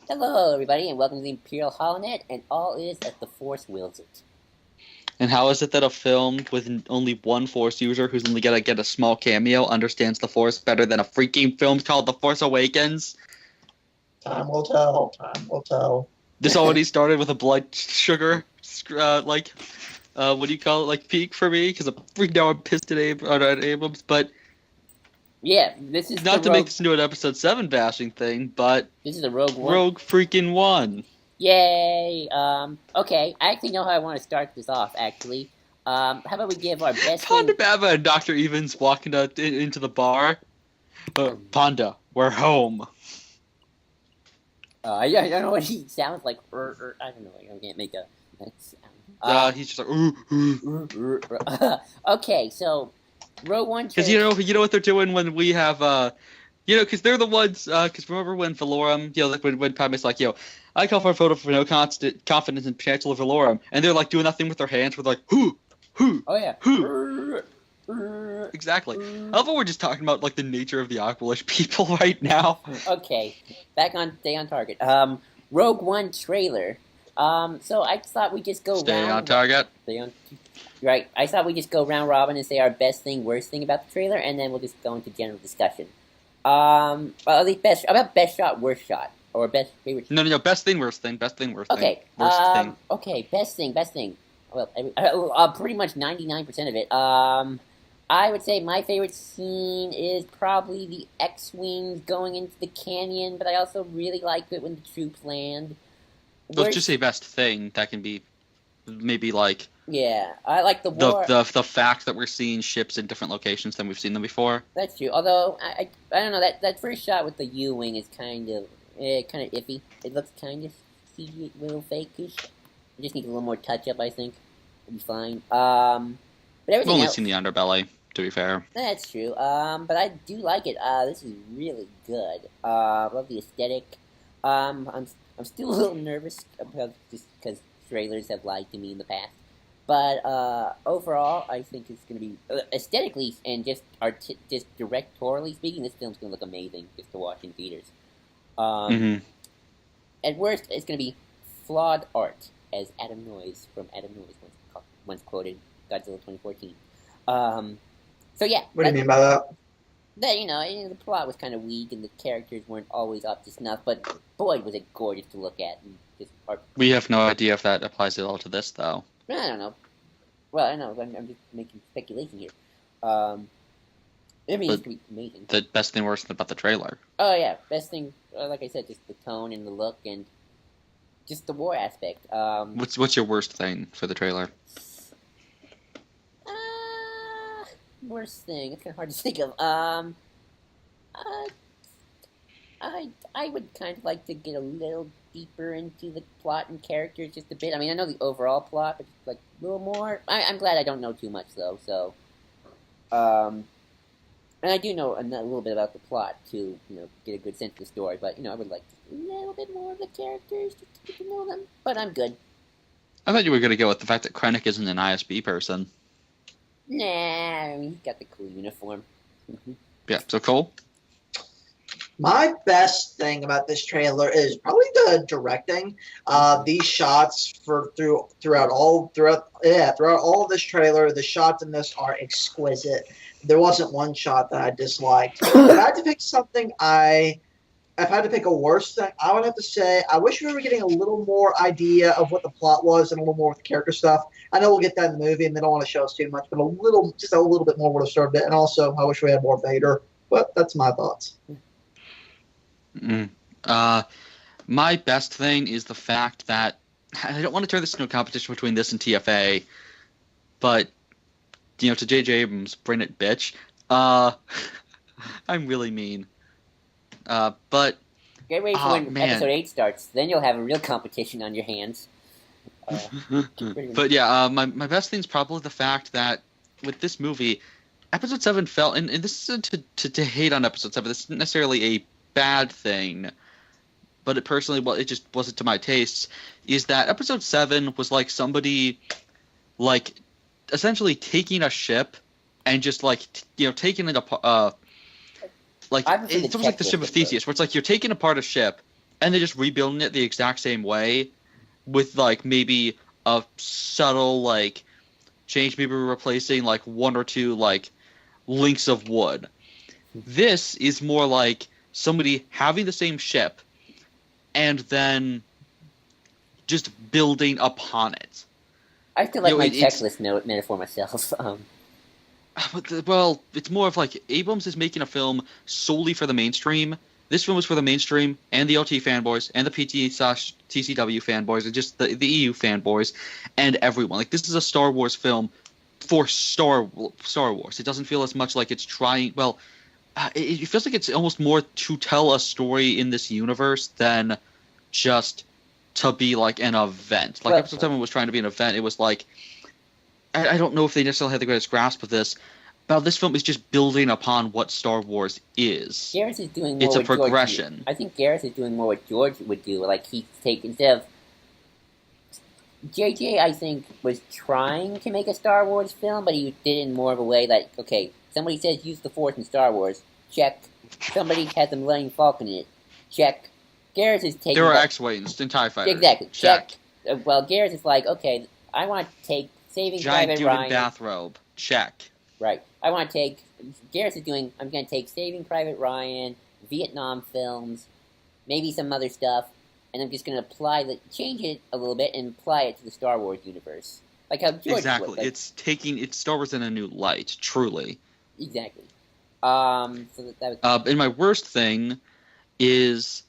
Hello, everybody, and welcome to the Imperial Holonet, and all is as the Force wills it. And how is it that a film with only one Force user who's only gonna get a small cameo understands the Force better than a freaking film called The Force Awakens? Time will tell. Time will tell. This already started with a blood sugar, what do you call it, like peak for me? Because now I'm pissed at Abrams, but Yeah, this is not the to make this into an Episode 7 bashing thing, but This is the Rogue One. Rogue freaking One. Yay! Okay, I actually know how I want to start this off. Actually, how about we give our best? Ponda Baba and Dr. Evans walking into the bar. Ponda, we're home. I don't know what he sounds like. I don't know. I can't make a sound. He's just like, Okay, so Rogue One. Because you know what they're doing when we have, because they're the ones. Because remember when Valorum, like when Padme's like, I call for a photo for no confidence in Chancellor Valorum, and they're like doing that thing with their hands, with like, who, Oh yeah. who. Exactly. I love how we're just talking about like the nature of the Aqualish people right now. Okay, stay on target. Rogue One trailer. So I thought we just go Stay round. on target. Stay on. Right. I thought we just go round robin and say our best thing, worst thing about the trailer, and then we'll just go into general discussion. Well, at least best shot, worst shot, or best favorite. No. Best thing, worst thing. Best thing, worst Okay. thing. Worst thing. Okay. Best thing. Well, pretty much 99% of it. I would say my favorite scene is probably the X-wings going into the canyon, but I also really like it when the troops land. Let's just say best thing. That can be maybe like Yeah, I like the war. the fact that we're seeing ships in different locations than we've seen them before. That's true. Although I don't know, that first shot with the U-wing is kind of iffy. It looks kind of CG, a little fakeish. It just needs a little more touch up, I think. It'll be fine. But We've everything only else, seen the underbelly, to be fair. that's true. But I do like it. This is really good. Love the aesthetic. I'm still a little nervous because trailers have lied to me in the past. But overall, I think it's going to be aesthetically and just directorially speaking, this film's going to look amazing just to watch in theaters. At worst, it's going to be flawed art, as Adam Noyes from Adam Noyes once quoted Godzilla 2014. So yeah. What do you mean by that? That the plot was kind of weak and the characters weren't always up to snuff, but boy, was it gorgeous to look at. And We have no idea if that applies at all to this, though. I don't know. Well, I know. I'm just making speculation here. I mean, it's going to be amazing. The best thing, worst thing about the trailer. Oh, yeah. Best thing, like I said, just the tone and the look and just the war aspect. What's your worst thing for the trailer? Worst thing. It's kind of hard to think of. I would kind of like to get a little deeper into the plot and characters just a bit. I mean, I know the overall plot, but just like a little more. I'm glad I don't know too much though. So, and I do know a little bit about the plot to get a good sense of the story. But I would like a little bit more of the characters just to get to know them. But I'm good. I thought you were going to go with the fact that Krennic isn't an ISB person. Nah, I mean, he's got the cool uniform. Yeah, so Cole? My best thing about this trailer is probably the directing. These shots throughout all of this trailer, the shots in this are exquisite. There wasn't one shot that I disliked. If I had to pick something, if I had to pick a worse thing, I would have to say I wish we were getting a little more idea of what the plot was and a little more with the character stuff. I know we'll get that in the movie, and they don't want to show us too much, but just a little bit more would have served it. And also, I wish we had more Vader. But that's my thoughts. My best thing is the fact that I don't want to turn this into a competition between this and TFA, but to J.J. Abrams, bring it, bitch. I'm really mean. But Get ready for when man. episode 8 starts. Then you'll have a real competition on your hands. But yeah, my best thing is probably the fact that with this movie, episode 7 felt, and this isn't to hate on episode 7. This isn't necessarily a bad thing, but it just wasn't to my tastes. Is that episode 7 was like somebody, like, essentially taking a ship and just taking it apart. Like it's almost like the ship of Theseus, where it's like you're taking apart a ship and they're just rebuilding it the exact same way, with like maybe a subtle like change, maybe replacing like one or two like links of wood. This is more like somebody having the same ship and then just building upon it. I feel like my checklist metaphor myself. Well, it's more of like Abrams is making a film solely for the mainstream. This film is for the mainstream and the LT fanboys and the PT/TCW fanboys and just the EU fanboys and everyone. Like, this is a Star Wars film for Star Wars. It doesn't feel as much like it's trying. Well, it feels like it's almost more to tell a story in this universe than just to be like an event. Like, Episode 7 was trying to be an event. It was like, I don't know if they necessarily had the greatest grasp of this, but this film is just building upon what Star Wars is. Gareth is doing more. It's a progression. I think Gareth is doing more what George would do. Like, instead of JJ, I think, was trying to make a Star Wars film, but he did it in more of a way that, okay, somebody says use the Force in Star Wars, check. Somebody has the Millennium Falcon in it, check. Gareth is taking... There are X-Wings and TIE Fighters. Exactly, check. Well, Gareth is like, okay, I want to take Saving Private Ryan... Giant dude in bathrobe, check. Right. I want to take... Gareth is doing... I'm going to take Saving Private Ryan, Vietnam films, maybe some other stuff, and I'm just going to change it a little bit and apply it to the Star Wars universe. Like how George Exactly. would. Like, It's Star Wars in a new light, truly. Exactly. So that was... And my worst thing is,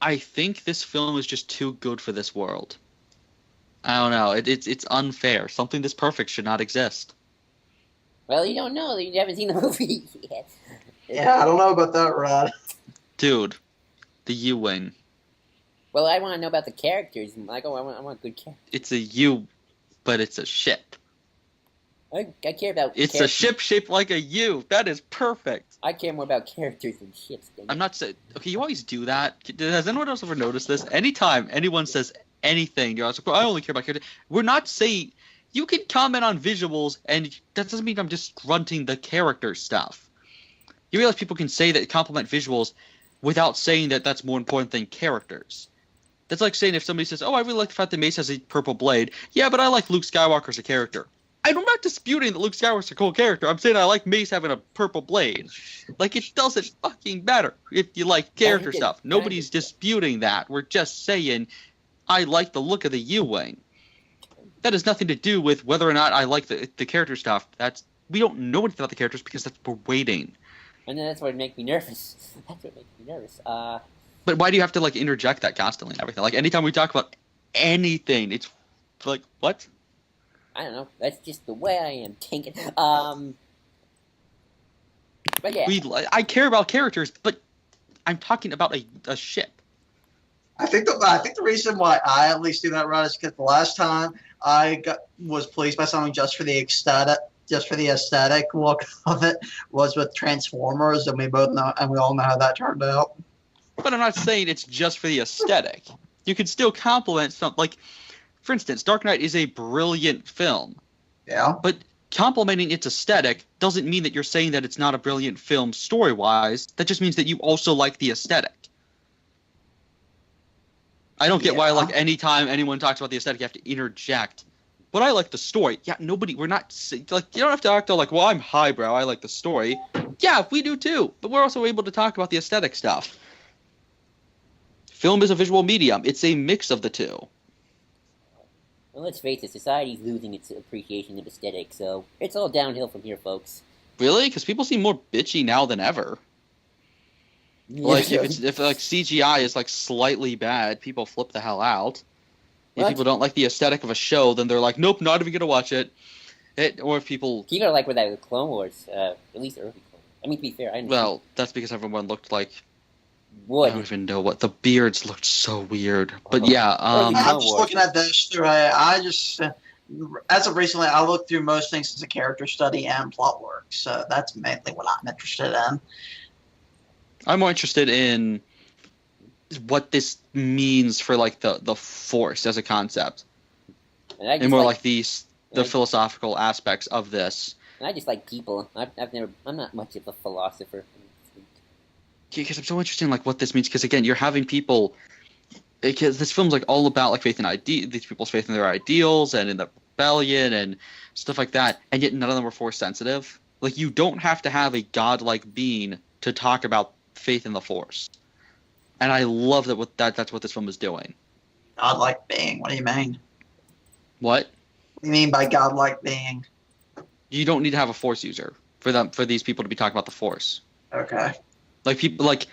I think this film is just too good for this world. I don't know. It's unfair. Something this perfect should not exist. Well, you don't know. You haven't seen the movie yet. Yeah, I don't know about that, Rod. Dude, the U-Wing. Well, I want to know about the characters. Like, I want good characters. It's a U, but it's a ship. I care about... It's a ship shaped like a U. That is perfect. I care more about characters than ships. I'm not saying... Okay, you always do that. Has anyone else ever noticed this? Anytime anyone says anything, you're like, well, I only care about characters. We're not saying... You can comment on visuals, and that doesn't mean I'm just grunting the character stuff. You realize people can say that compliment visuals without saying that that's more important than characters. That's like saying if somebody says, oh, I really like the fact that Mace has a purple blade. Yeah, but I like Luke Skywalker as a character. I'm not disputing that Luke Skywalker's a cool character. I'm saying I like Mace having a purple blade. Like, it doesn't fucking matter if you like character stuff. Nobody's disputing that. We're just saying I like the look of the U-Wing. That has nothing to do with whether or not I like the character stuff. We don't know anything about the characters because we're waiting. And then that's what makes me nervous. But why do you have to like interject that constantly and everything? Like, anytime we talk about anything, it's like, what? I don't know. That's just the way I am. Take it. But yeah. I care about characters, but I'm talking about a ship. I think the reason why I at least do that, Rod, is because the last time I was pleased by something just for the aesthetic look of it was with Transformers, and we all know how that turned out. But I'm not saying it's just for the aesthetic. You can still compliment something. Like, for instance, Dark Knight is a brilliant film. Yeah. But complimenting its aesthetic doesn't mean that you're saying that it's not a brilliant film story-wise. That just means that you also like the aesthetic. I don't get why, like, anytime anyone talks about the aesthetic, you have to interject. But I like the story. Yeah, we're not, like, you don't have to act all like, well, I'm highbrow, I like the story. Yeah, we do too. But we're also able to talk about the aesthetic stuff. Film is a visual medium. It's a mix of the two. Well, let's face it, society's losing its appreciation of aesthetic, so it's all downhill from here, folks. Really? Because people seem more bitchy now than ever. Like, if like CGI is like slightly bad, people flip the hell out. If people don't like the aesthetic of a show, then they're like, nope, not even gonna watch it. Or if people... You gotta like with that with Clone Wars, at least early Clone Wars. I mean, to be fair, I understand. Well, that's because everyone looked like... Wood. I don't even know what... The beards looked so weird. But yeah, I'm just looking at this through as of recently, I looked through most things as a character study and plot work, so that's mainly what I'm interested in. I'm more interested in what this means for like the Force as a concept, and more like the philosophical aspects of this. And I just like people. I'm not much of a philosopher. because I'm so interested in like what this means. Because again, you're having people. Because this film's like all about like faith in these people's faith in their ideals and in the rebellion and stuff like that, and yet none of them are force sensitive. Like you don't have to have a godlike being to talk about faith in the force, and I love that's what this film is doing. Godlike being. What do you mean? What? What do you mean by godlike being? You don't need to have a force user for these people to be talking about the force. Okay. Like people like.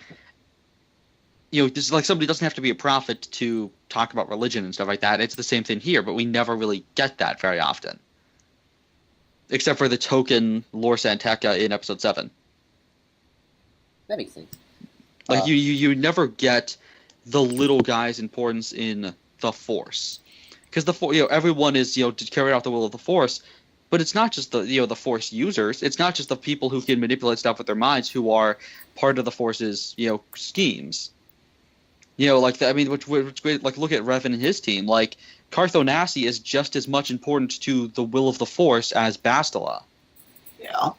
Just like somebody doesn't have to be a prophet to talk about religion and stuff like that. It's the same thing here, but we never really get that very often. Except for the token Lor San Tekka in episode 7. That makes sense. Like you never get the little guy's importance in the Force. Because everyone is, to carry out the will of the Force, but it's not just the Force users. It's not just the people who can manipulate stuff with their minds who are part of the Force's, schemes. Like which like look at Revan and his team. Like Cartho Nassi is just as much important to the will of the Force as Bastila. Yeah.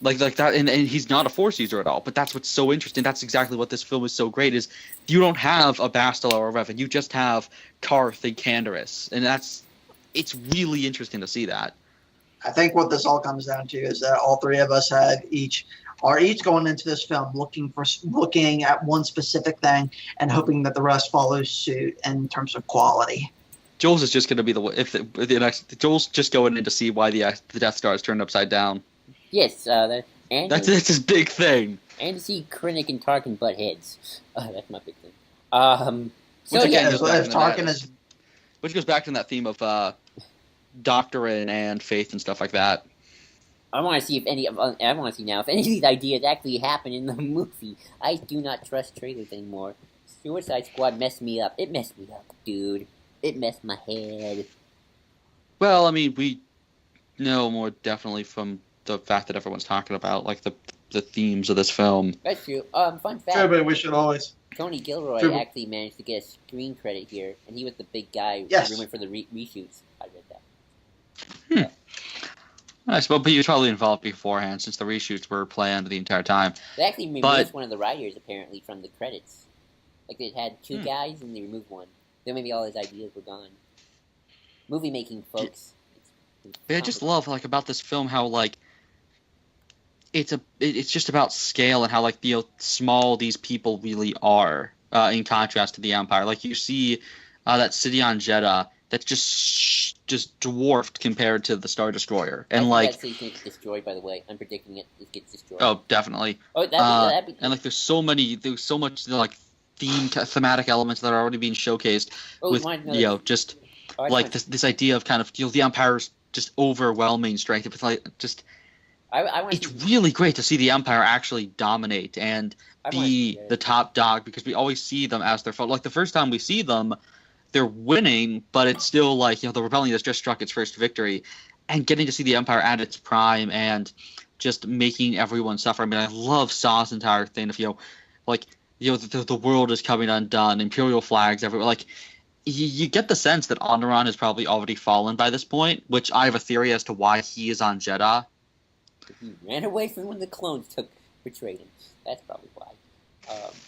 Like that, and he's not a Force user at all. But that's what's so interesting. That's exactly what this film is so great. Is you don't have a Bastila or a Revan. You just have Carth and Canderous, and it's really interesting to see that. I think what this all comes down to is that all three of us are each going into this film looking at one specific thing and hoping that the rest follows suit in terms of quality. Joel's is just going to be the next. Joel's just going in to see why the Death Star is turned upside down. Yes, and that's his big thing. And to see Krennic and Tarkin butt heads. That's my big thing. Which again if Tarkin is, which goes back to that theme of doctrine and faith and stuff like that. I want to see if any of these ideas actually happen in the movie. I do not trust trailers anymore. Suicide Squad messed me up. It messed me up, dude. It messed my head. Well, I mean, we know more definitely from the fact that everyone's talking about like the themes of this film. That's true. Fun fact. Everybody wish it always. Tony Gilroy actually managed to get a screen credit here, and he was the big guy rumored for the reshoots. I read that. Nice, but he was probably involved beforehand since the reshoots were planned the entire time. They actually removed one of the writers apparently from the credits. Like they had two guys and they removed one. Then maybe all his ideas were gone. Movie making, folks. I just love like about this film how like it's just about scale and how like small these people really are in contrast to the Empire. Like you see that city on Jeddah that's just dwarfed compared to the Star Destroyer, and like that city gets destroyed. By the way, I'm predicting it gets destroyed. Oh, definitely. Oh, that'd be and like there's so much like thematic elements that are already being showcased with just like this idea of kind of the Empire's just overwhelming strength. It's like just it's really great to see the Empire actually dominate and be the top dog, because we always see them as their foe. Like the first time we see them, they're winning, but it's still like the rebellion has just struck its first victory, and getting to see the Empire at its prime and just making everyone suffer. I mean, I love Saw's entire thing of the world is coming undone, Imperial flags everywhere. Like you get the sense that Onderon has probably already fallen by this point, which I have a theory as to why he is on Jeddah. He ran away from when the clones betrayed him. That's probably why.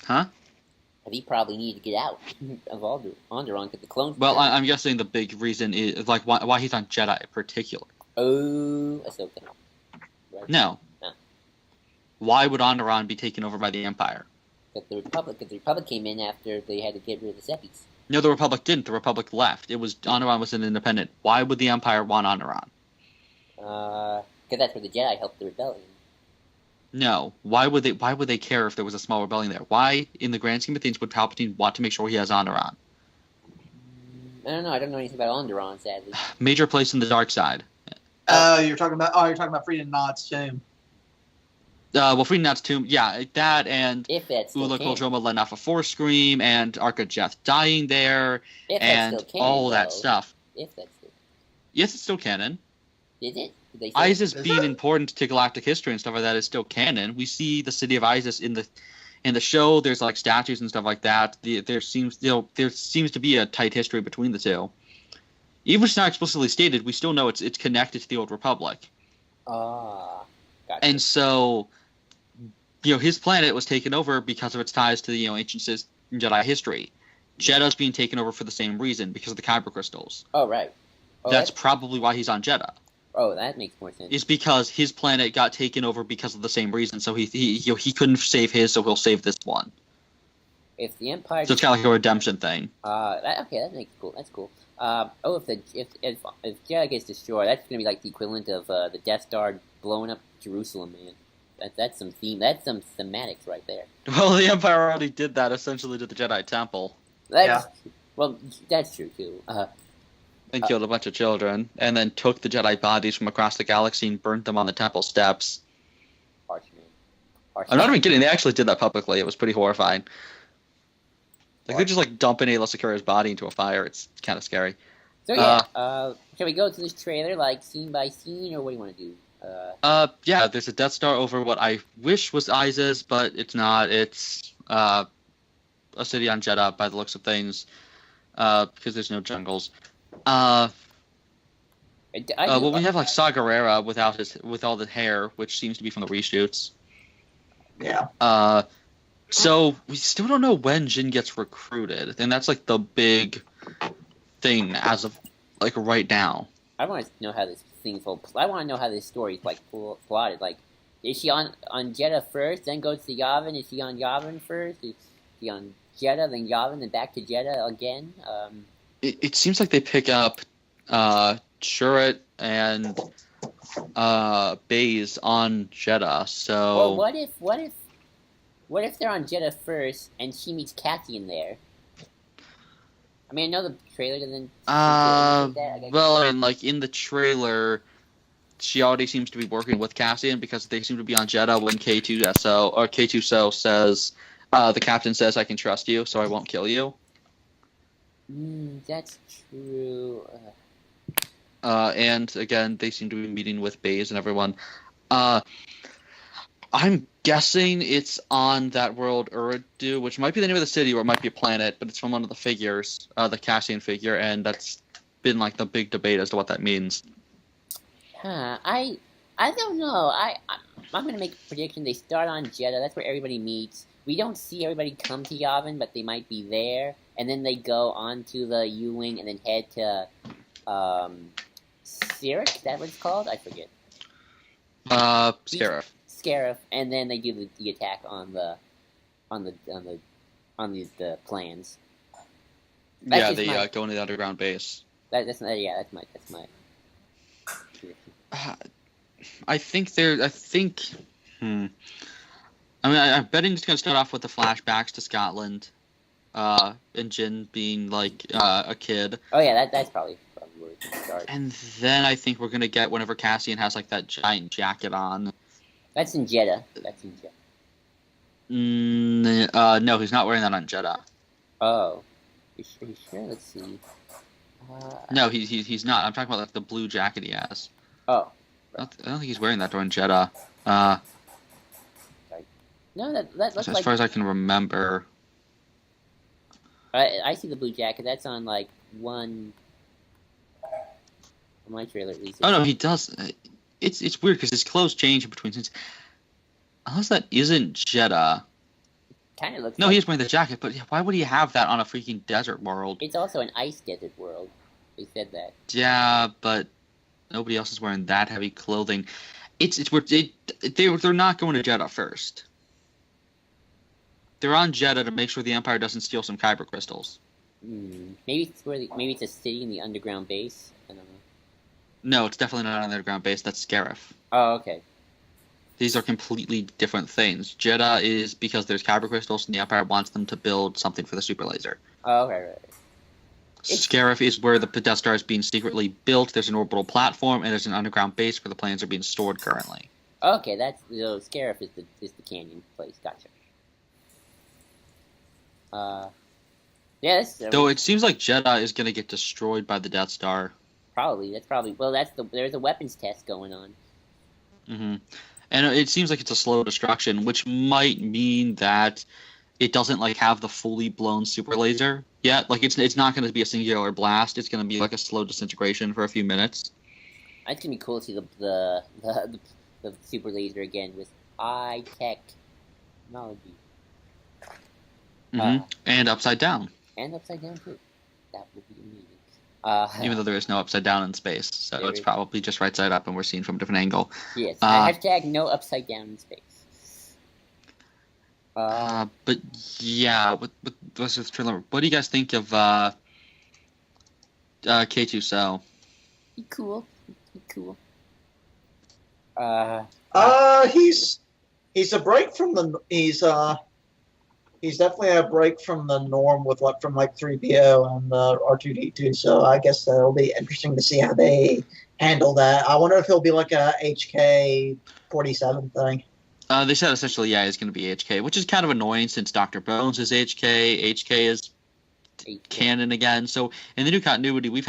Huh? He probably needed to get out of Onderon because the clones. Well, I'm guessing the big reason is like why he's on Jeddah in particular. Oh, Ahsoka. Right. No. Why would Onderon be taken over by the Empire? Because the Republic came in after they had to get rid of the Seppies. No, the Republic didn't. The Republic left. Onderon was an independent. Why would the Empire want Onderon? Because that's where the Jedi helped the rebellion. No. Why would they care if there was a small rebellion there? Why, in the grand scheme of things, would Palpatine want to make sure he has Onderon? I don't know. I don't know anything about Onderon, sadly. Major place in the dark side. You're talking about Freedom Nod's tomb. Freedom Nod's tomb, yeah, that and Ula Qel-Droma letting off a Force scream, and Arca Jeth dying there, and all that stuff. If that's still... Yes, it's still canon. Is it? Isis being important to galactic history and stuff like that is still canon. We see the city of Isis in the show. There's like statues and stuff like that. There seems to be a tight history between the two. Even if it's not explicitly stated, we still know it's connected to the Old Republic. Gotcha. And so, his planet was taken over because of its ties to the ancient Jedi history. Jedda's being taken over for the same reason, because of the kyber crystals. Oh, right. Oh, That's probably why he's on Jeddah. Oh, that makes more sense. It's because his planet got taken over because of the same reason. So he couldn't save his, so he'll save this one. If the Empire... So it's kind of like a redemption thing. Okay, that makes cool. That's cool. If Jeddah gets destroyed, that's gonna be like the equivalent of the Death Star blowing up Jerusalem, man. That's some thematics right there. Well, the Empire already did that essentially to the Jedi Temple. Well, that's true too. And killed a bunch of children, and then took the Jedi bodies from across the galaxy and burnt them on the temple steps. Harsh, man. I'm not even kidding. They actually did that publicly. It was pretty horrifying. Like, they're just like dumping Aayla Secura's body into a fire. It's kind of scary. So yeah, shall we go to this trailer, like scene by scene, or what do you want to do? Yeah, there's a Death Star over what I wish was Isis, but it's not. It's a city on Jeddah by the looks of things, because there's no jungles. We have like Saw Gerrera with all the hair, which seems to be from the reshoots. Yeah. So we still don't know when Jin gets recruited, and that's like the big thing as of like right now. I want to know how this thing's whole. I want to know how this story's like plotted. Like, is she on Jeddah first, then go to Yavin? Is she on Yavin first? Is she on Jeddah, then Yavin, then back to Jeddah again? It seems like they pick up Chirrut and Baze on Jeddah. So well, what if they're on Jeddah first and she meets Cassian there? I mean, I know the trailer doesn't. Well, I mean, like in the trailer, she already seems to be working with Cassian because they seem to be on Jeddah when K2SO says, the captain says, "I can trust you, so I won't kill you." That's true. And again, they seem to be meeting with Baze and everyone. I'm guessing it's on that world Eridu, which might be the name of the city or it might be a planet, but it's from one of the figures, the Cassian figure, and that's been like the big debate as to what that means. I don't know. I'm gonna make a prediction. They start on Jeddah. That's where everybody meets. We don't see everybody come to Yavin, but they might be there. And then they go on to the U-Wing and then head to Scarif. Is that what it's called? I forget. Scarif. Scarif, and then they do the attack on the plans. That's they go into the underground base. That's my. I think. I mean, I'm betting it's gonna start off with the flashbacks to Scotland, and Jin being like a kid. Oh yeah, that's probably where it's gonna start. And then I think we're gonna get whenever Cassian has like that giant jacket on. That's in Jeddah. No, he's not wearing that on Jeddah. Oh, are you sure? Let's see. No, he's not. I'm talking about like the blue jacket he has. Oh. I don't think he's wearing that during Jeddah. No, that looks as far as I can remember. I see the blue jacket. That's on like one. On my trailer, at least. Oh no, he does. It's weird because his clothes change in between scenes. Unless that isn't Jeddah. Kind of looks. No, he's wearing the jacket, but why would he have that on a freaking desert world? It's also an ice desert world. They said that. Yeah, but nobody else is wearing that heavy clothing. It's weird. They're not going to Jeddah first. They're on Jeddah to make sure the Empire doesn't steal some kyber crystals. Maybe it's a city in the underground base. I don't know. No, it's definitely not an underground base. That's Scarif. Oh, okay. These are completely different things. Jeddah is because there's kyber crystals, and the Empire wants them to build something for the super laser. Oh, okay, right. Scarif is where the Death Star is being secretly built. There's an orbital platform, and there's an underground base where the plans are being stored currently. Okay, Scarif is the canyon place. Gotcha. Yes. Though it seems like Jeddah is going to get destroyed by the Death Star. Probably. There's a weapons test going on. Mm-hmm. And it seems like it's a slow destruction, which might mean that it doesn't like have the fully blown super laser yet. Like it's not going to be a singular blast. It's going to be like a slow disintegration for a few minutes. It's going to be cool to see the super laser again with high tech technology. And Upside Down. And upside down too. That would be amazing. Even though there is no Upside Down in space, so it's probably just right side up, and we're seeing from a different angle. Yes. Hashtag no upside down in space. But yeah, with this trailer, what do you guys think of K2 So? Cool. Cool. He's a break from the he's definitely a break from the norm with from 3PO and R2D2. So I guess that'll be interesting to see how they handle that. I wonder if he'll be like a HK-47 thing. They said essentially, yeah, it's going to be HK, which is kind of annoying since Dr. Bones is HK. HK is canon again. So in the new continuity, we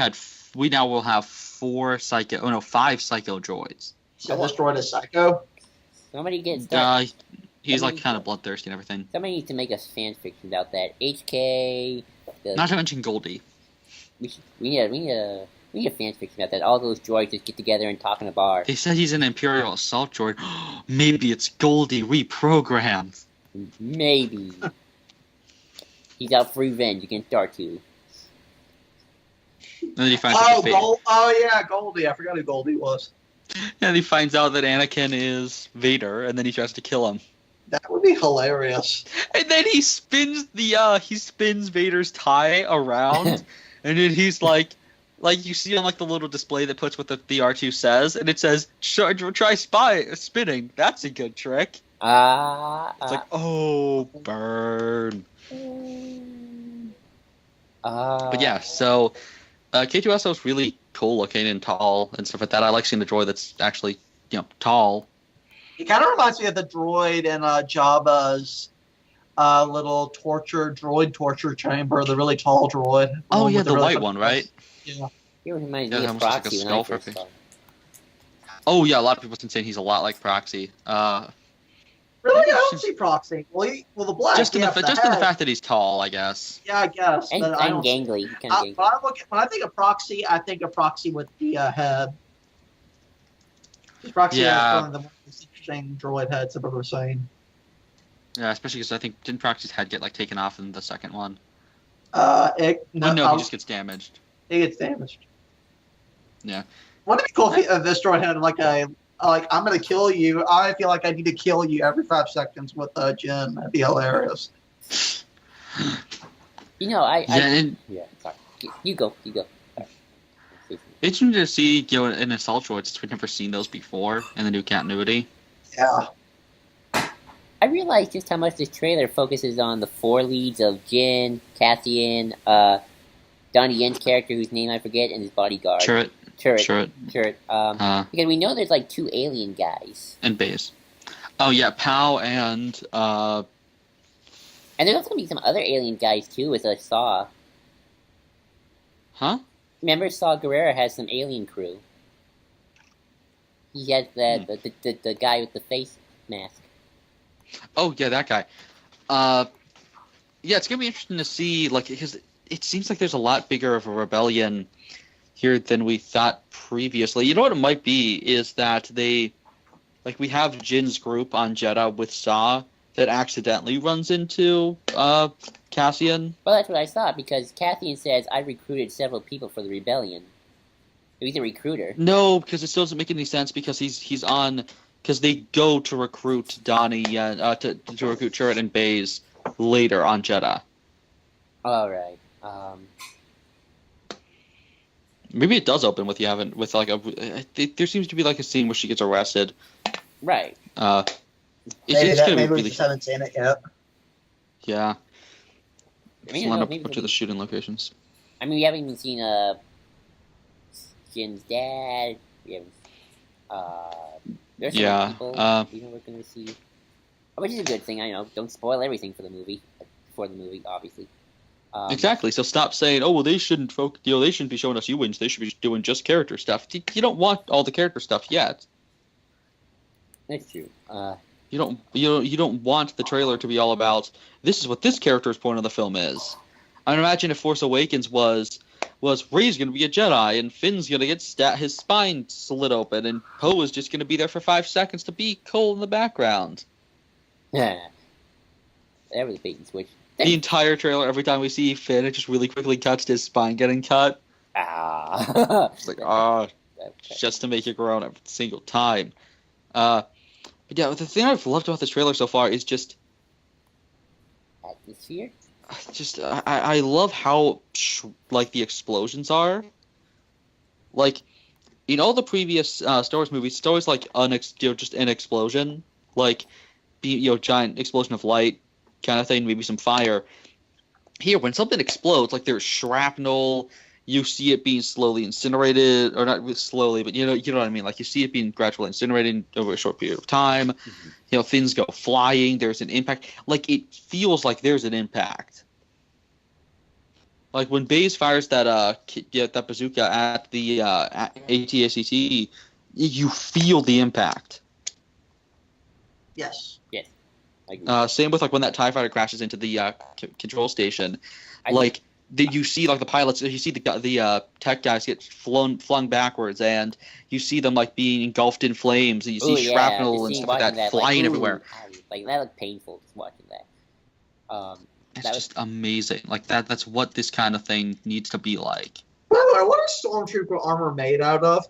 now will have 5 Psycho droids. So this droid is Psycho? Somebody gets that. He's like kind of bloodthirsty and everything. Somebody needs to make us fan fiction about that. HK. Not to mention Goldie. We need a fan fiction about that. All those droids just get together and talk in a bar. They said he's an Imperial assault droid. Maybe it's Goldie reprogrammed. Maybe. He's out for revenge against R2. And then he finds Goldie. I forgot who Goldie was. And he finds out that Anakin is Vader, and then he tries to kill him. That would be hilarious. And then he spins Vader's tie around, and then he's like you see on like the little display that puts what the R2 says, and it says try spinning. That's a good trick. It's like, oh, burn. But yeah, so K2SO is really cool looking and tall and stuff like that. I like seeing the droid that's actually tall. It kind of reminds me of the droid in Jabba's little droid torture chamber, the really tall droid. Oh yeah, the white one, right? Yeah. He reminds me of Proxy when I first saw him. Oh yeah, a lot of people have been saying he's a lot like Proxy. Really, I don't see Proxy. Well, the black. Just in the fact that he's tall, I guess. Yeah, I guess. And gangly. When I think of Proxy, I think of Proxy with the head. Proxy is one of the most interesting droid heads I've ever seen. Yeah, especially because I think didn't Proxy's head get taken off in the second one? No, he just gets damaged. He gets damaged. Yeah. Wouldn't it be cool if this droid had I'm gonna kill you. I feel like I need to kill you every 5 seconds with Jyn. That'd be hilarious. Sorry. You go. It's interesting to see an assault droid since we've never seen those before in the new continuity. Yeah. I realize just how much this trailer focuses on the 4 leads of Jyn, Cassian, Donnie Yen's character, whose name I forget, and his bodyguard. Chirrut. Because we know there's 2 alien guys. And Baze. Oh yeah, Pow and And there's also gonna be some other alien guys too, as I saw. Huh? Remember, Saw Gerrera has some alien crew. He has the guy with the face mask. Oh yeah, that guy. Yeah, it's gonna be interesting to see, because it seems like there's a lot bigger of a rebellion here than we thought previously. You know what it might be is that we have Jin's group on Jedha with Saw that accidentally runs into Cassian. Well, that's what I thought, because Cassian says, I recruited several people for the rebellion. He's a recruiter. No, because it still doesn't make any sense, because he's on... Because they go to recruit Donnie, to recruit Chirrut and Baze later on Jedha. All right. Maybe it does open with there seems to be a scene where she gets arrested. Right. Maybe we just haven't seen it yet. Yeah. Line up a bunch of the shooting locations. I mean, we haven't even seen Jin's dad. We haven't. There's some people we're going to see, which is a good thing. I know. Don't spoil everything for the movie. Before the movie, obviously. Exactly. So stop saying, "Oh, well, they shouldn't they shouldn't be showing us U-wings. They should be doing just character stuff." You don't want all the character stuff yet. That's true. You don't want the trailer to be all about this is what this character's point of the film is. I mean, imagine if Force Awakens was Rey's going to be a Jedi and Finn's going to get his spine slit open and Poe is just going to be there for 5 seconds to be cool in the background. Yeah. That was a bait and switch. The entire trailer, every time we see Finn, it just really quickly cuts to his spine getting cut. Ah. It's like, just to make it groan every single time. But yeah, the thing I've loved about this trailer so far is just Atmosphere? I love how like the explosions are. Like in all the previous Star Wars movies, it's always like just an explosion, like giant explosion of light kind of thing, maybe some fire. Here, when something explodes, like there's shrapnel, you see it being slowly incinerated, or not slowly, but you know what I mean. Like you see it being gradually incinerated over a short period of time. Mm-hmm. Things go flying. There's an impact. Like it feels like there's an impact. Like when Baze fires that bazooka at the AT-ACT, you feel the impact. Yes. Yes. Same with like when that TIE fighter crashes into the control station, you see like the pilots, you see the tech guys get flung backwards, and you see them like being engulfed in flames, and you see shrapnel and stuff like that flying everywhere. Like that looked painful just watching that. It's just amazing. Like that's what this kind of thing needs to be like. By the way, what is Stormtrooper armor made out of?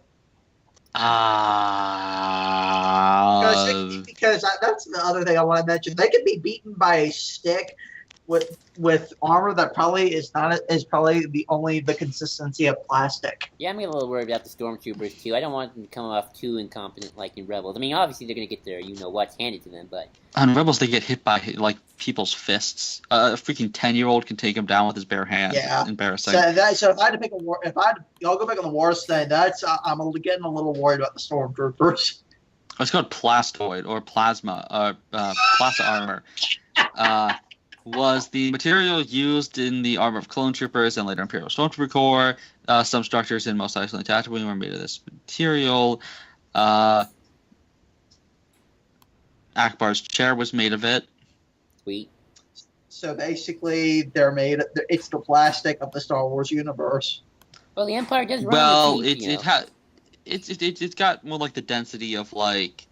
Because that's the other thing I want to mention. They could be beaten by a stick with armor that probably is probably the consistency of plastic. Yeah, I'm a little worried about the Stormtroopers too. I don't want them to come off too incompetent like in Rebels. I mean, obviously they're gonna get their what's handed to them, but on Rebels they get hit by like people's fists. A freaking 10-year-old can take them down with his bare hands. Yeah, embarrassing. So if I had to pick I'll go back on the Wars thing. I'm getting a little worried about the Stormtroopers. It's called Plastoid or Plasma Plasa armor. Was the material used in the armor of clone troopers and later Imperial Stormtrooper Corps. Some structures in Mos Eisley and Tatooine were made of this material. Akbar's chair was made of it. Sweet. So basically, it's the plastic of the Star Wars universe. Well, the Empire does run. Well, it's got more like the density of like.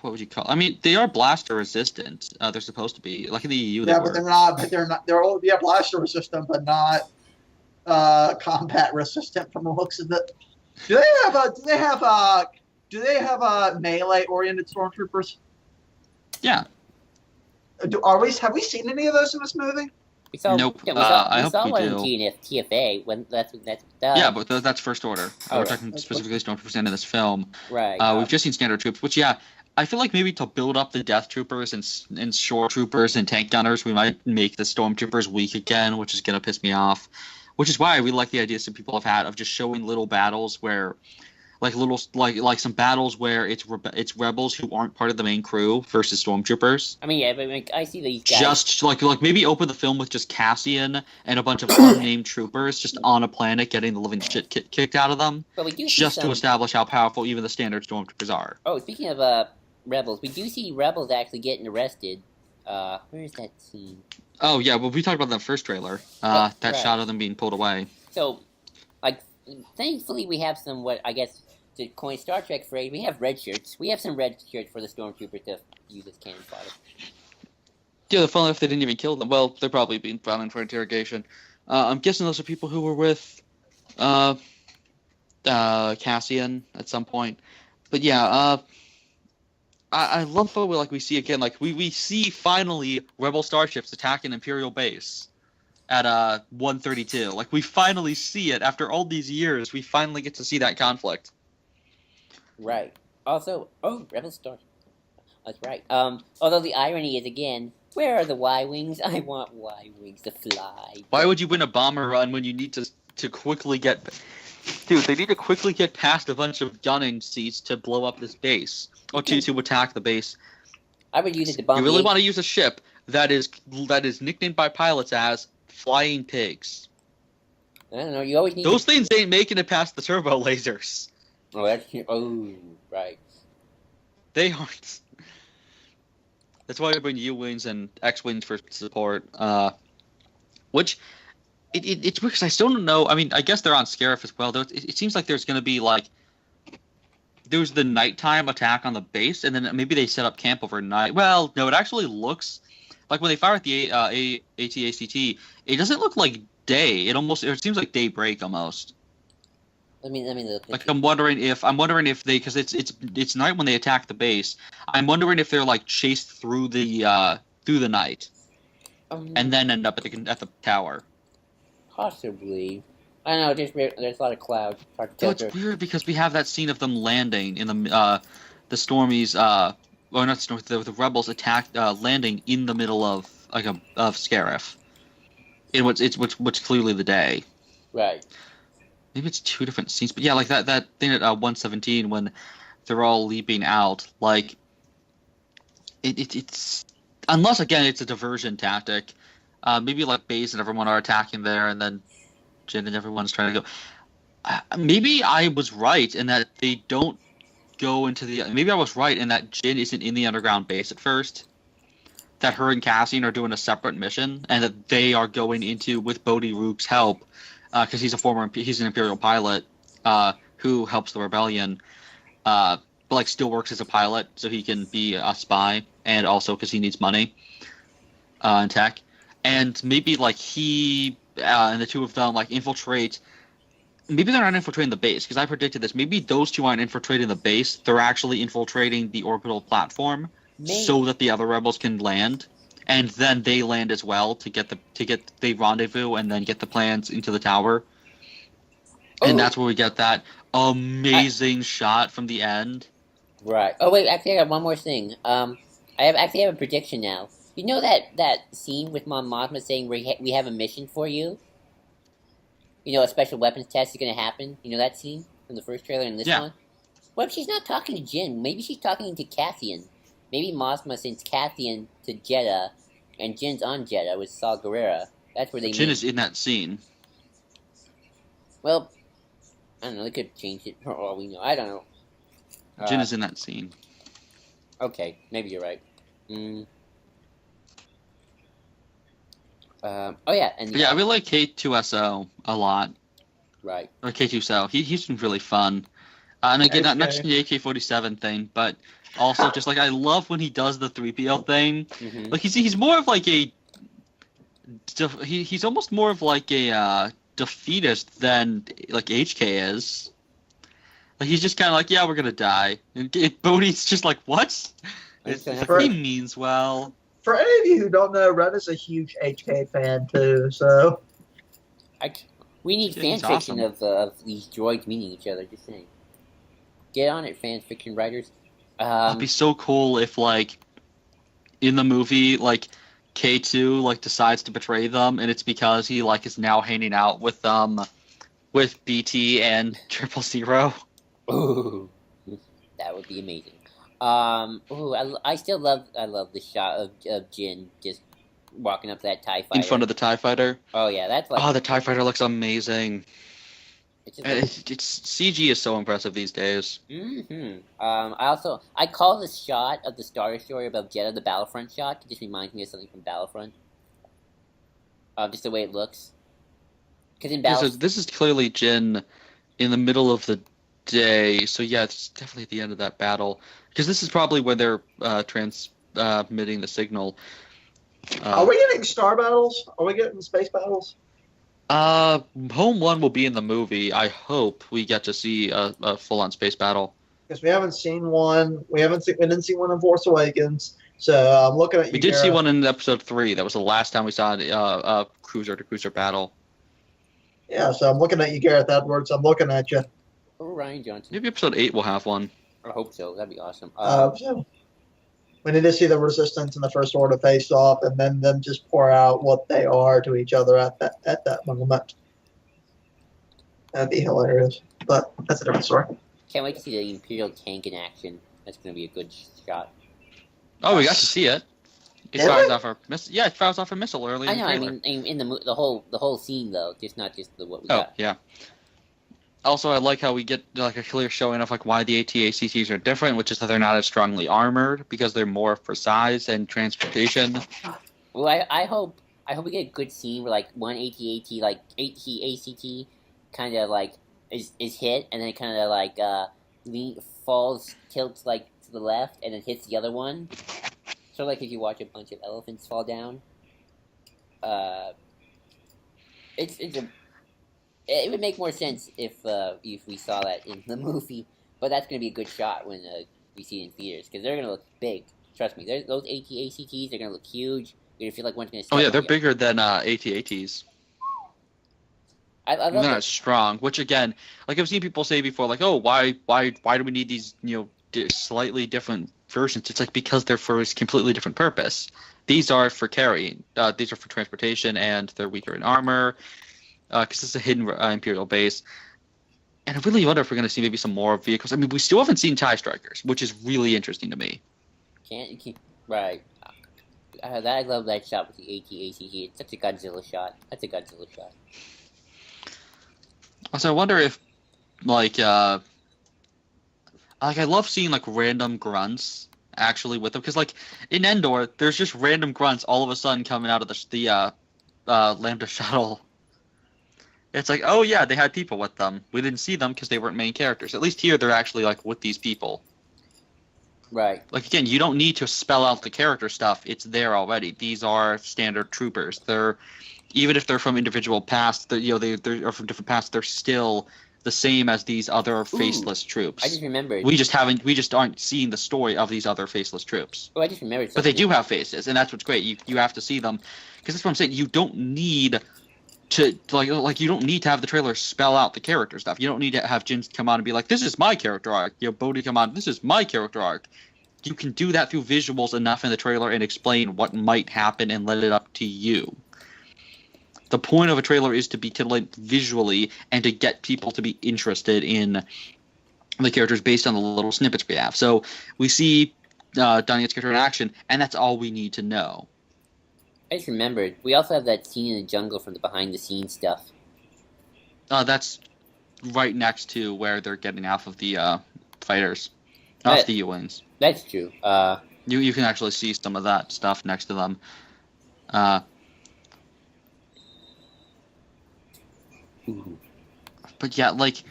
What would you call? I mean, they are blaster resistant. They're supposed to be, like in the EU. Yeah, but they're not. But they're not. They're blaster resistant, but not combat resistant from the looks of it. Do they have melee oriented stormtroopers? Yeah. Have we seen any of those in this movie? Nope. Yeah, I hope one we in do. TFA when that's yeah, but that's First Order. Oh, we're talking specifically Stormtroopers in this film. Right. We've just seen standard troops, which I feel like maybe to build up the Death Troopers and Shore Troopers and Tank Gunners, we might make the Stormtroopers weak again, which is gonna piss me off. Which is why we like the idea some people have had of just showing little battles where, like some battles where it's rebels who aren't part of the main crew versus Stormtroopers. I mean, yeah, but I see these guys. Just like maybe open the film with just Cassian and a bunch of unnamed troopers just on a planet getting the living shit kicked out of them. But we do just to establish how powerful even the standard Stormtroopers are. Oh, speaking of rebels, we do see rebels actually getting arrested. Where is that scene? Oh yeah, well we talked about that first trailer. That shot of them being pulled away. So, like, thankfully we have some I guess to coin Star Trek phrase, we have red shirts. We have some red shirts for the Stormtroopers to use as cannon fodder. Yeah, the fun if they didn't even kill them. Well, they're probably being brought in for interrogation. I'm guessing those are people who were with Cassian at some point. But yeah, I love how we see again, like we see finally Rebel starships attack an Imperial base at 132. Like we finally see it after all these years. We finally get to see that conflict. Right. Also, Rebel Star. That's right. Although the irony is again, where are the Y-wings? I want Y-wings to fly. Why would you win a bomber run when you need to quickly get? Dude, they need to quickly get past a bunch of gunning seats to blow up this base or to attack the base. I would use it to bomb. You really want to use a ship that is nicknamed by pilots as Flying Pigs. I don't know. You always need those things ain't making it past the turbo lasers. Oh, that's right. They aren't. That's why I bring U-wings and X-wings for support. Which it's weird because I still don't know. I mean, I guess they're on Scarif as well. Though it seems like there's going to be like there's the nighttime attack on the base, and then maybe they set up camp overnight. Well, no, it actually looks like when they fire at the AT-ACT, it doesn't look like day. It seems like daybreak almost. Let me look. Like I'm wondering if they, because it's night when they attack the base. I'm wondering if they're like chased through the night, and then end up at the tower. Possibly. I don't know. There's a lot of clouds. It's weird because we have that scene of them landing in the Stormies. Well, not Stormies. The rebels landing in the middle of Scarif. In what's clearly the day. Right. Maybe it's two different scenes, but yeah, like that thing at 117 when they're all leaping out, like it's unless again it's a diversion tactic, maybe like Baze and everyone are attacking there, and then Jin and everyone's trying to go. Maybe I was right in that they don't go into the. Maybe I was right in that Jin isn't in the underground base at first. That her and Cassian are doing a separate mission, and that they are going into with Bodhi Rook's help. Because he's an Imperial pilot who helps the rebellion, but like still works as a pilot so he can be a spy, and also because he needs money and tech, and maybe like he and the two of them like infiltrate. Maybe they're not infiltrating the base because I predicted this. Maybe those two aren't infiltrating the base; they're actually infiltrating the orbital platform so that the other rebels can land. And then they land as well to get the rendezvous and then get the plans into the tower. And that's where we get that amazing shot from the end. Right. Oh wait, actually I got one more thing. I have a prediction now. You know that scene with Mon Mothma saying we have a mission for you? You know, a special weapons test is going to happen. You know that scene from the first trailer and this one? What if she's not talking to Jin? Maybe she's talking to Cassian. Maybe Mothma sends Cassian to Jedha, and Jin's on Jedha with Saw Gerrera. That's where they meet. Jin is in that scene. Well, I don't know. They could change it for all we know. I don't know. Jin is in that scene. Okay, maybe you're right. Oh yeah, and I really like K2SO a lot. Right. Or K2SO. He's been really fun. And again, not just the AK-47 thing, but also just like I love when he does the 3PO thing. Mm-hmm. Like he's more of like a he's almost more of like a defeatist than like HK is. Like he's just kind of like, yeah, we're gonna die. And Bodhi's just like, what? He means well. For any of you who don't know, Ren is a huge HK fan too. So we need fan fiction of these droids meeting each other. Just saying. Get on it, fan fiction writers. It'd be so cool if, like, in the movie, like, K2, like, decides to betray them, and it's because he, like, is now hanging out with BT and 000. Ooh, that would be amazing. I still love the shot of Jin just walking up to that TIE fighter. In front of the TIE fighter? Oh, yeah, that's like... Oh, the TIE fighter looks amazing. It's CG is so impressive these days. Mm-hmm. I call this shot of the Star Destroyer above Jedha the Battlefront shot. It just reminds me of something from Battlefront. Just the way it looks. Because this is clearly Jin in the middle of the day, so yeah, it's definitely at the end of that battle. Because this is probably where they're transmitting the signal. Are we getting star battles? Are we getting space battles? Home 1 will be in the movie. I hope we get to see a full-on space battle. Because we haven't seen one. We didn't see one in Force Awakens. So I'm looking at you. We did see one in Episode 3. That was the last time we saw a cruiser-to-cruiser battle. Yeah, so I'm looking at you, Gareth Edwards. I'm looking at you. Oh, Ryan Johnson. Maybe Episode 8 will have one. I hope so. That'd be awesome. We need to see the Resistance and the First Order face off, and then them just pour out what they are to each other at that moment. That'd be hilarious. But that's a different story. Can't wait to see the Imperial tank in action. That's going to be a good shot. Oh, we got to see it. It fires off a missile. Yeah, it fires off a missile early. I know. I mean, in the whole scene though, not just what we got. Oh yeah. Also, I like how we get like a clear showing of like why the AT-ACTs are different, which is that they're not as strongly armored because they're more for size and transportation. Well, I hope we get a good scene where like one AT-AT like AT-ACT kind of like is hit and then kind of like tilts like to the left, and then hits the other one. Sort of like if you watch a bunch of elephants fall down. It would make more sense if we saw that in the movie, but that's gonna be a good shot when we see it in theaters because they're gonna look big. Trust me, those AT-ACTs are gonna look huge. You're gonna feel like one's gonna. Oh yeah, they're bigger than AT-ATs. I love not as strong. Which again, like I've seen people say before, like, oh, why do we need these slightly different versions? It's like because they're for a completely different purpose. These are for carrying. These are for transportation, and they're weaker in armor. Because it's a hidden Imperial base. And I really wonder if we're going to see maybe some more vehicles. I mean, we still haven't seen TIE Strikers, which is really interesting to me. Right. I love that shot with the AT-ACT. It's such a Godzilla shot. That's a Godzilla shot. Also, I wonder if, I love seeing, random grunts actually with them. Because, in Endor, there's just random grunts all of a sudden coming out of the Lambda shuttle. It's like, oh yeah, they had people with them. We didn't see them because they weren't main characters. At least here, they're actually, with these people. Right. Again, you don't need to spell out the character stuff. It's there already. These are standard troopers. Even if they're from individual pasts, they're from different pasts, they're still the same as these other faceless troops. I just remembered. We just aren't seeing the story of these other faceless troops. Oh, I just remembered something. But they do have faces, and that's what's great. You have to see them. Because that's what I'm saying. You don't need to you don't need to have the trailer spell out the character stuff. You don't need to have Jin come on and be like, "This is my character arc." Bodhi come on, "This is my character arc." You can do that through visuals enough in the trailer and explain what might happen and let it up to you. The point of a trailer is to be titillating visually and to get people to be interested in the characters based on the little snippets we have. So we see Donnie's character in action, and that's all we need to know. I just remembered. We also have that scene in the jungle from the behind-the-scenes stuff. That's right next to where they're getting off of the fighters, off the U-wings. That's true. You can actually see some of that stuff next to them. But yeah, it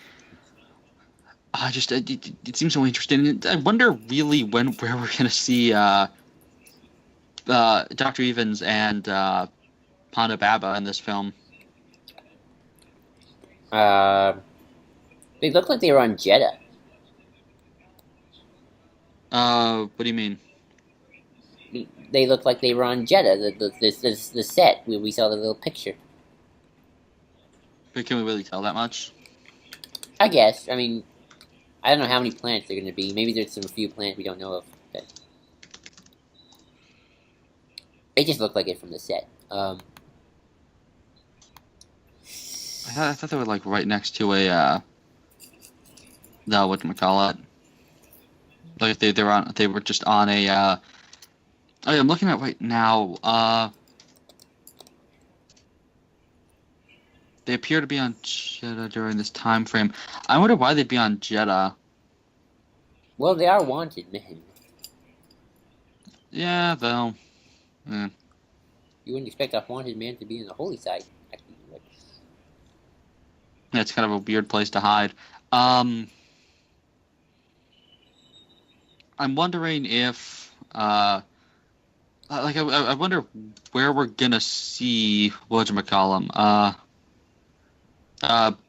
seems so interesting. I wonder really where we're gonna see Dr. Evans and Ponda Baba in this film. They look like they were on Jeddah. What do you mean? They look like they were on Jeddah, the set where we saw the little picture. But can we really tell that much? I guess. I mean, I don't know how many planets there are going to be. Maybe there's a few planets we don't know of. But it just looked like it from the set. I thought they were right next to a whatchamacallit. They were just on a I'm looking at right now. They appear to be on Jeddah during this time frame. I wonder why they'd be on Jeddah. Well, they are wanted men. Yeah, though. Yeah. You wouldn't expect a wanted man to be in the holy site. Actually, you would. Yeah, it's kind of a weird place to hide. I'm wondering if, I wonder where we're gonna see whatchamacallit.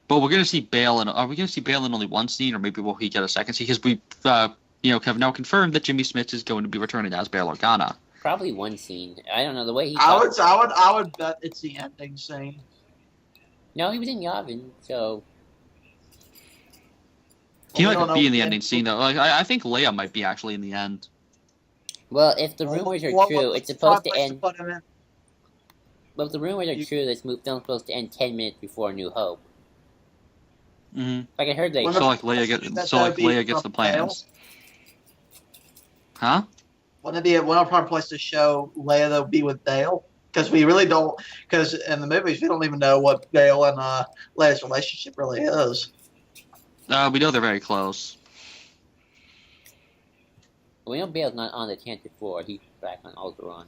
But we're gonna see Bale, and are we gonna see Bale in only one scene, or maybe will he get a second scene? Because we, have now confirmed that Jimmy Smits is going to be returning as Bail Organa. Probably one scene. I don't know the way he. I would bet it's the ending scene. No, he was in Yavin, so. He might be in the ending scene though. I think Leia might be actually in the end. Well, if the rumors are true, it's supposed to end. Well, if the rumors are true, this film's supposed to end 10 minutes before New Hope. Mm-hmm. I heard they. Leia gets the plans. Huh? Wouldn't it be one proper place to show Leia though be with Dale? Because we really don't. Because in the movies, we don't even know what Dale and Leia's relationship really is. We know they're very close. We know Bale's not on the Tantive 4. He's back on Alderaan.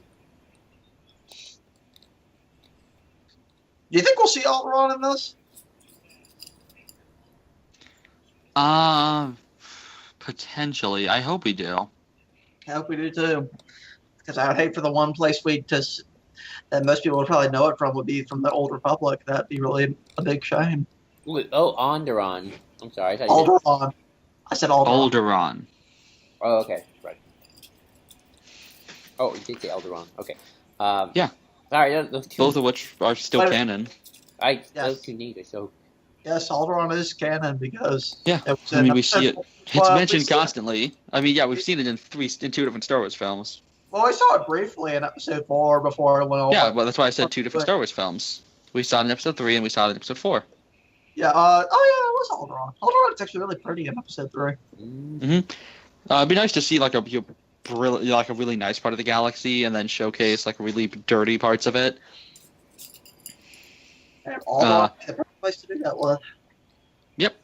Do you think we'll see Alderaan in this? Potentially. I hope we do. I hope we do too. Because I would hate for the one place that most people would probably know it from would be from the Old Republic. That'd be really a big shame. Oh, Onderon. I'm sorry. I thought you Alderaan. I said Alderaan. Alderaan. Oh, okay. Right. Oh, you did say Alderaan. Okay. Yeah. Sorry, those two. Both of which are still canon. Those two neither, so. Yes, Alderaan is canon because Yeah, it was I mean, in we see it. episode- It's well, we mentioned see it- constantly. I mean, yeah, we've seen it in two different Star Wars films. Well, we saw it briefly in episode 4 before it went over. Yeah, well, that's why I said two different Star Wars films. We saw it in episode 3 and we saw it in episode 4. Yeah. Oh, yeah, it was Alderaan. Alderaan is actually really pretty in episode 3. It'd be nice to see like a really nice part of the galaxy, and then showcase like really dirty parts of it. And Alderaan is a perfect place to do that with. Yep.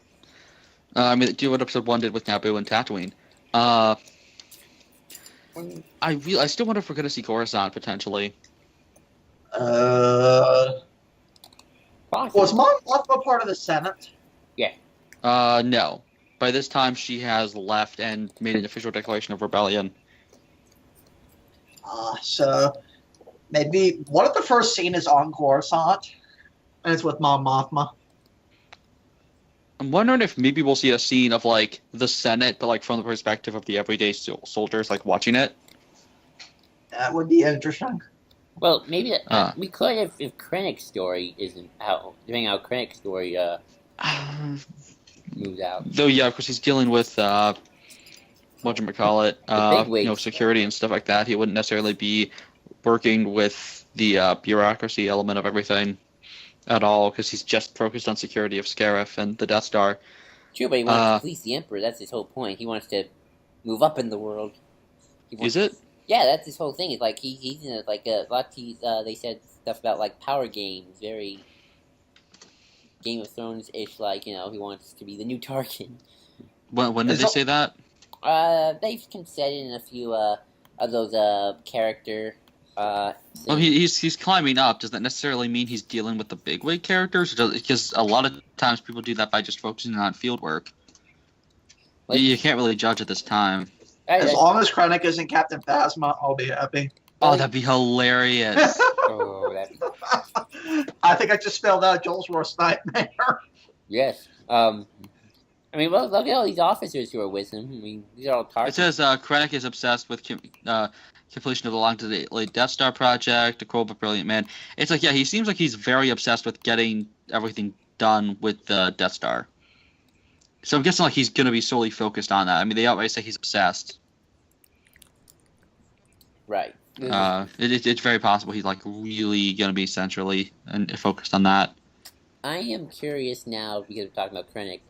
I mean, do what episode 1 did with Naboo and Tatooine. I still wonder if we're gonna see Coruscant potentially. Was Mon Mothma part of the Senate? No. By this time, she has left and made an official declaration of rebellion. So maybe what if the first scene is on Coruscant and it's with Mon Mothma? I'm wondering if maybe we'll see a scene of like the Senate, but like from the perspective of the everyday soldiers, like watching it. That would be interesting. Well, maybe we could if Krennic's story isn't out. Depending on how Krennic's story moves out. Though, yeah, of course, he's dealing with whatchamacallit, security and stuff like that. He wouldn't necessarily be working with the bureaucracy element of everything at all, because he's just focused on security of Scarif and the Death Star. True, but he wants to please the Emperor. That's his whole point. He wants to move up in the world. Is it? Yeah, that's his whole thing. It's like he's in a, like a lot. They said stuff about like power games, very Game of Thrones ish. Like he wants to be the new Tarkin. When did they say that? They've said it in a few of those character. Well, he's climbing up. Does that necessarily mean he's dealing with the bigwig characters? Because a lot of times people do that by just focusing on field work. Like, you can't really judge at this time. As long as Krennic isn't Captain Phasma, I'll be happy. Oh, that'd be hilarious. I think I just spelled out Joel's worst nightmare. Yes. I mean, look at all these officers who are with him. I mean, these are all Tarkin. It says Krennic is obsessed with completion of the long-delayed Death Star project, a cool but brilliant man. It's like, yeah, he seems like he's very obsessed with getting everything done with the Death Star. So I'm guessing like he's going to be solely focused on that. I mean, they outright say he's obsessed. Right. It's very possible he's like really going to be centrally and focused on that. I am curious now, because we're talking about Krennic,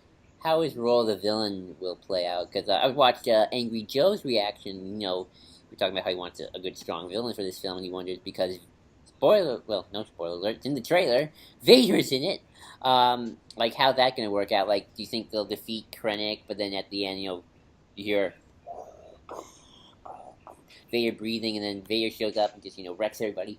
how his role of the villain will play out. Because I've watched Angry Joe's reaction. We're talking about how he wants a good, strong villain for this film, and he wonders because no spoiler alert, it's in the trailer, Vader's in it. Like, how's that going to work out? Like, do you think they'll defeat Krennic, but then at the end, you hear Vader breathing, and then Vader shows up and just, wrecks everybody?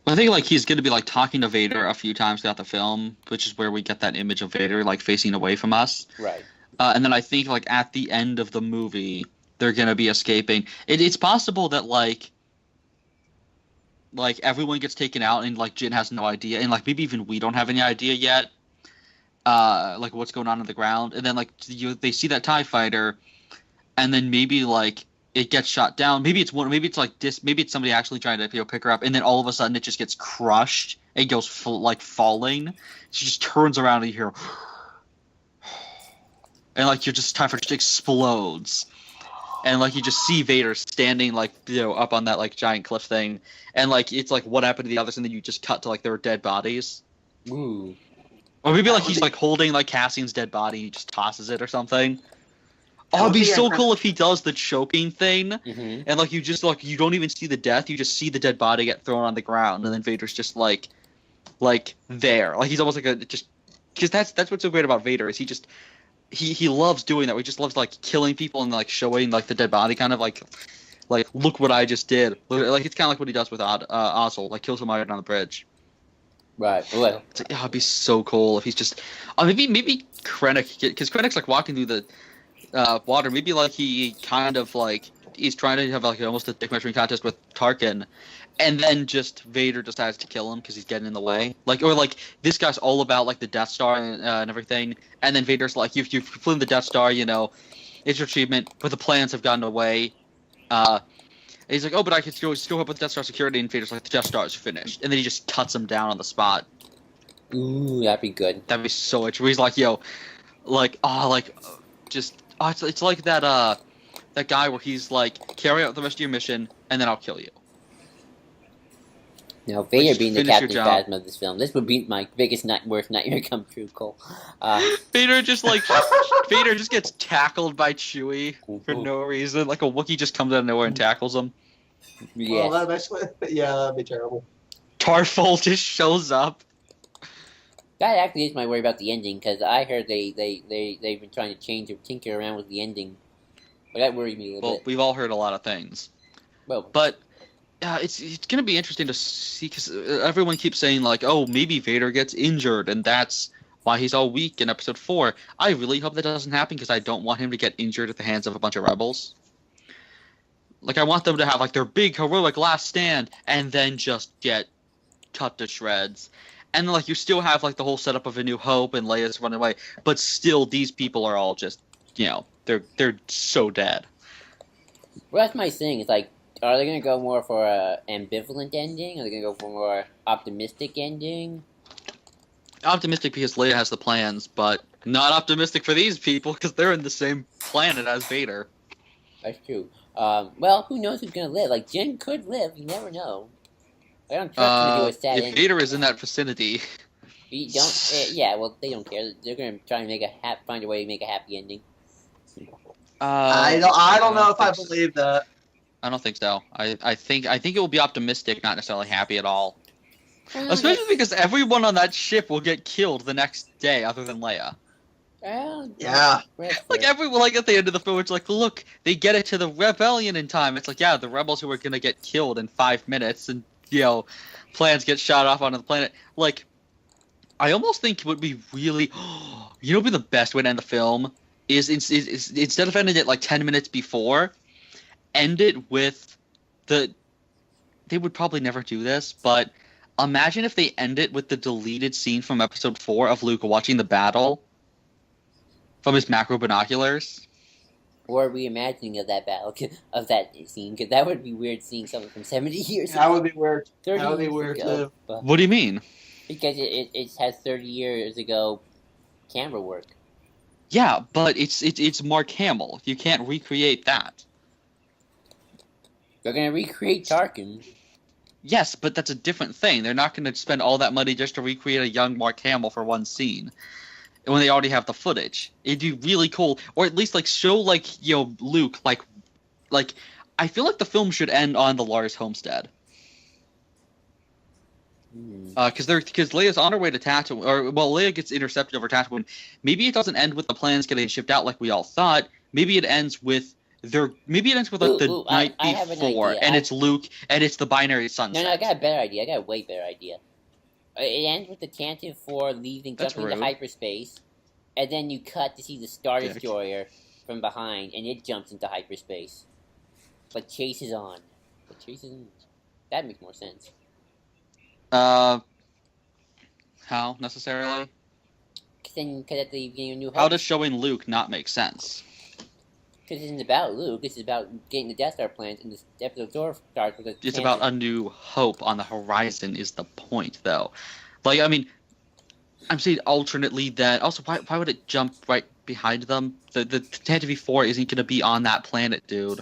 I think like he's going to be like talking to Vader a few times throughout the film, which is where we get that image of Vader like facing away from us. Right. And then I think like at the end of the movie, they're going to be escaping. It's possible that like everyone gets taken out and like Jyn has no idea, and like maybe even we don't have any idea yet. Like what's going on the ground, and then like they see that TIE fighter, and then maybe like it gets shot down. Maybe it's somebody actually trying to pick her up, and then all of a sudden it just gets crushed and goes falling. She just turns around and you hear, and like your TIE fighter just explodes, and like you just see Vader standing like up on that like giant cliff thing, and like it's like what happened to the others, and then you just cut to like their dead bodies. Ooh. Or maybe like he's like holding like Cassian's dead body, he just tosses it or something. Oh, it'd be so cool if he does the choking thing, and like you just like you don't even see the death, you just see the dead body get thrown on the ground, and then Vader's just like there, like he's almost like because that's what's so great about Vader is he loves doing that. He just loves like killing people and like showing like the dead body, kind of like look what I just did. Like it's kind of like what he does with Ozzel, like kills somebody on the bridge. Right. Well, it's like, it'd be so cool if he's just maybe Krennic, because Krennic's like walking through water. Maybe like he kind of like he's trying to have like almost a dick measuring contest with Tarkin, and then just Vader decides to kill him because he's getting in the way. Like or like this guy's all about like the Death Star and everything, and then Vader's like you've flown the Death Star, you know, it's your achievement, but the plans have gotten away. And he's like, oh, but I can still help with Death Star security, and Vader's like the Death Star is finished, and then he just cuts him down on the spot. Ooh, that'd be good. That'd be so much. He's like, yo, like, it's like that guy where he's like, carry out the rest of your mission, and then I'll kill you. Now, Vader being the finish your Captain job. Phasma of this film, this would be my biggest worst nightmare come true, Cole. Vader just gets tackled by Chewie for no reason. Like a Wookiee just comes out of nowhere and tackles him. Yeah. Well, that'd be terrible. Tarful just shows up. That actually is my worry about the ending, because I heard they've been trying to change or tinker around with the ending. But that worried me a little Well, bit. we've all heard a lot of things. Well, But it's going to be interesting to see, because everyone keeps saying, like, oh, maybe Vader gets injured, and that's why he's all weak in Episode 4. I really hope that doesn't happen, because I don't want him to get injured at the hands of a bunch of rebels. Like, I want them to have, like, their big, heroic last stand, and then just get cut to shreds. And, like, you still have, like, the whole setup of A New Hope and Leia's running away, but still, these people are all just, you know, they're so dead. well, that's my thing. It's like, are they going to go more for a ambivalent ending? Are they going to go for a more optimistic ending? Optimistic because Leia has the plans, but not optimistic for these people because they're in the same planet as Vader. That's true. Well, who knows who's going to live? Like, Jen could live. You never know. I don't trust him to do a sad If ending. Vader is in that vicinity, You don't. Yeah, well, they don't care. They're going to try and find a way to make a happy ending. I don't know if I believe that. I don't think so. I think it will be optimistic, not necessarily happy at all. Especially because everyone on that ship will get killed the next day, other than Leia. Well, Yeah. Like everyone, like at the end of the film, it's like, look, they get it to the rebellion in time. It's like, yeah, the rebels who are gonna get killed in 5 minutes, and you know, plans get shot off onto the planet. Like, I almost think it would be really, you know, what would be the best way to end the film is instead of ending it like 10 minutes before, end it with the. They would probably never do this, but imagine if they end it with the deleted scene from Episode 4 of Luke watching the battle from his macro binoculars. or reimagining of that battle, of that scene, because that would be weird seeing something from 70 years That ago. would be weird. 30 That would be years weird ago, too. but- What do you mean? because it has 30 years ago camera work. Yeah, but it's Mark Hamill. You can't recreate that. They're going to recreate Tarkin. Yes, but that's a different thing. They're not going to spend all that money just to recreate a young Mark Hamill for one scene when they already have the footage. It'd be really cool, or at least like show like, you know, Luke like I feel like the film should end on the Lars homestead. Because Leia's on her way to Tatooine, or well, Leia gets intercepted over Tatooine. Maybe it doesn't end with the plans getting shipped out like we all thought. Maybe it ends with Maybe it ends with like the night I have an before, idea. and it's Luke, and it's the binary sunset. No, I got a better idea. I got a way better idea. It ends with the Tantive 4 leaving, That's jumping into rude. hyperspace, and then you cut to see the Star Dick. Destroyer from behind, and it jumps into hyperspace. But chases on. That makes more sense. How necessarily? Because at the beginning of New Hope, How does showing Luke not make sense? because it isn't about Luke, it's about getting the Death Star plans, and this episode starts with a It's Tantive- about A New Hope on the horizon is the point, though. Like, I mean, I'm saying alternately that. Also, why would it jump right behind them? The Tantive 4 isn't going to be on that planet, dude.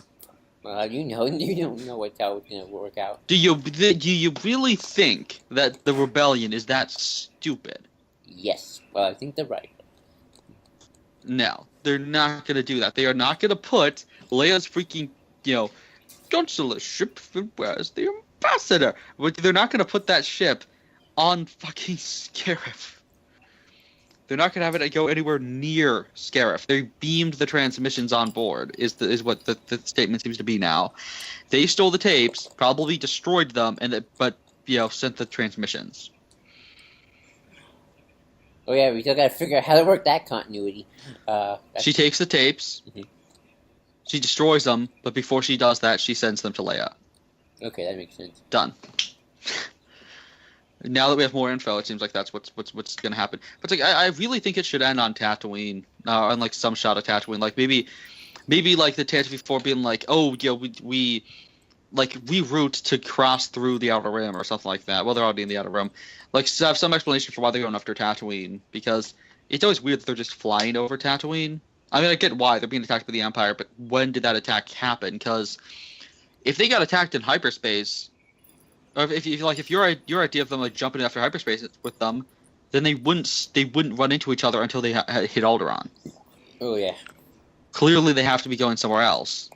you don't know how it's gonna work out. Do you really think that the rebellion is that stupid? Yes, well, I think they're right. No, they're not going to do that. They are not going to put Leia's freaking, you know, consular ship. Where's the ambassador? They're not going to put that ship on fucking Scarif. They're not going to have it go anywhere near Scarif. They beamed the transmissions on board, is what the statement seems to be now. They stole the tapes, probably destroyed them, but sent the transmissions. Oh yeah, we still gotta figure out how to work that continuity. She takes the tapes. Mhm. She destroys them, but before she does that, she sends them to Leia. Okay, that makes sense. Done. Now that we have more info, it seems like that's what's gonna happen. But it's like I really think it should end on Tatooine, on like some shot of Tatooine, like maybe like the Tatooine 4 being like, oh yeah, we route to cross through the Outer Rim or something like that. Well, they're already in the Outer Rim. Like have some explanation for why they're going after Tatooine, because it's always weird that they're just flying over Tatooine. I mean, I get why they're being attacked by the Empire, but when did that attack happen? Because if they got attacked in hyperspace, or if your idea of them like jumping after hyperspace with them, then they wouldn't run into each other until they hit Alderaan. Oh yeah. Clearly, they have to be going somewhere else,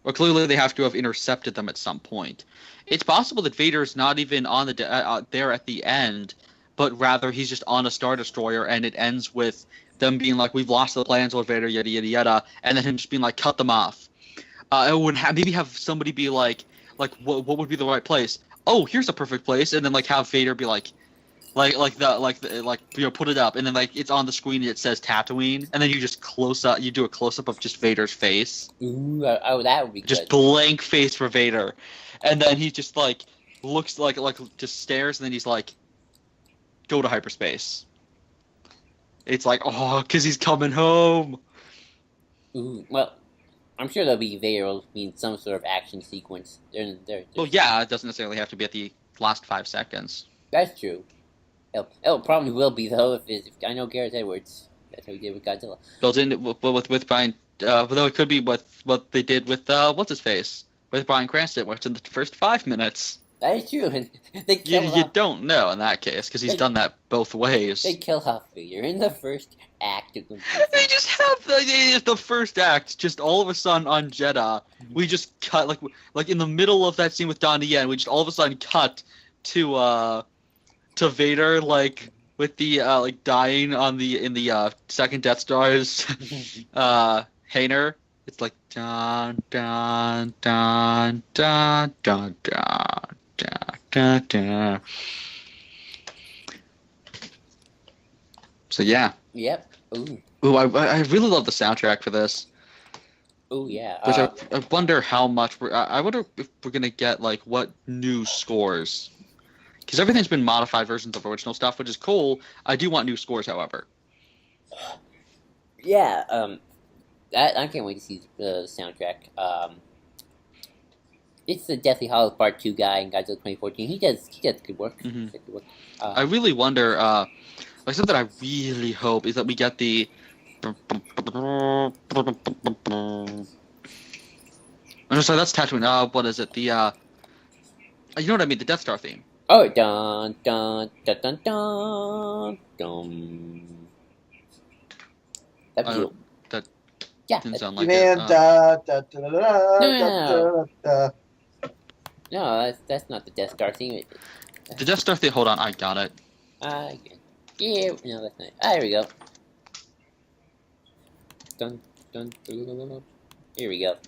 or clearly they have to have intercepted them at some point. It's possible that Vader's not even on the there at the end, but rather he's just on a Star Destroyer, and it ends with them being like, "We've lost the plans, Lord Vader," yada yada yada, and then him just being like, "Cut them off." It would maybe have somebody be like, what would be the right place? Oh, here's a perfect place, and then like have Vader be like put it up, and then like it's on the screen and it says Tatooine, and then you just do a close up of just Vader's face. Ooh, oh, that would be just good. Blank face for Vader, and then he just like looks like just stares, and then he's like, go to hyperspace. It's like, oh, because he's coming home. Ooh, well, I'm sure there'll be Vader will be in some sort of action sequence. Well, yeah, it doesn't necessarily have to be at the last 5 seconds. That's true. It probably will be though if I know Gareth Edwards. That's how he did with Godzilla. Built in with Brian, though it could be what they did with what's his face with Bryan Cranston, which in the first 5 minutes. That is true, and they kill You don't know in that case because he's done that both ways. They kill off Vader in the first act of the movie. They just have the first act. Just all of a sudden on Jeddah, we just cut like in the middle of that scene with Donnie Yen. We just all of a sudden cut to Vader like with the dying in the second Death Star's hangar. It's like dun dun dun dun dun dun. Da, da. So yeah. Yep. Ooh. Ooh, I really love the soundtrack for this. Oh yeah. Which I wonder how much I wonder if we're gonna get like what new scores, because everything's been modified versions of original stuff, which is cool. I do want new scores, however. Yeah. I can't wait to see the soundtrack. It's the Deathly Hallows Part 2 guy in Godzilla 2014. He does good work. Mm-hmm. Good work. I really wonder. Like something I really hope is that we get the. I'm sorry, that's Tatooine. What is it? The you know what I mean? The Death Star theme. Oh, dun dun dun dun dun dun. That'd be cool. That Yeah. didn't sound You like mean it. da da da da da da da. No, that's not the Death Star theme. The Death Star theme. Hold on, I got it. Yeah, no, that's not it. There we go. Dun, dun, dun, dun, dun. Here we go.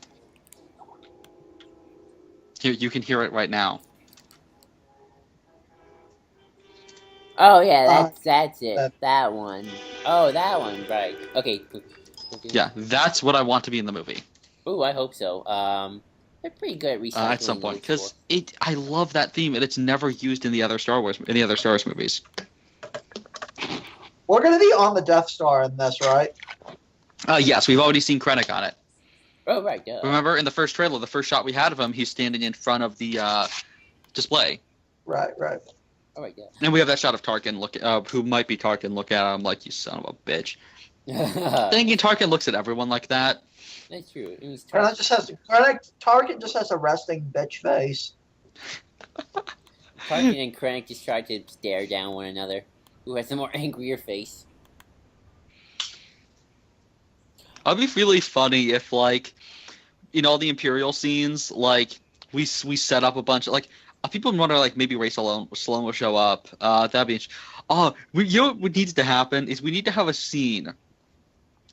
Here, you can hear it right now. Oh yeah, that's it. That one. Oh, that one, right. Okay. Yeah, that's what I want to be in the movie. Ooh, I hope so. They're pretty good at recycling at some point, those because I love that theme, and it's never used in the other Star Wars movies. We're gonna be on the Death Star in this, right? Yes, we've already seen Krennic on it. Oh right, yeah. Remember in the first trailer, the first shot we had of him, he's standing in front of the display. Right. Oh right, yeah. And we have that shot of Tarkin who might be Tarkin, look at him like, you son of a bitch. Thinking Tarkin looks at everyone like that. That's true. Tarkin just has a resting bitch face. Tarkin and Krennic just tried to stare down one another. Who has a more angrier face? It'd be really funny if, like, in all the Imperial scenes, like, we set up a bunch of, like, people wonder, like, maybe Ray Sloan will show up. That'd be interesting. You know what needs to happen is we need to have a scene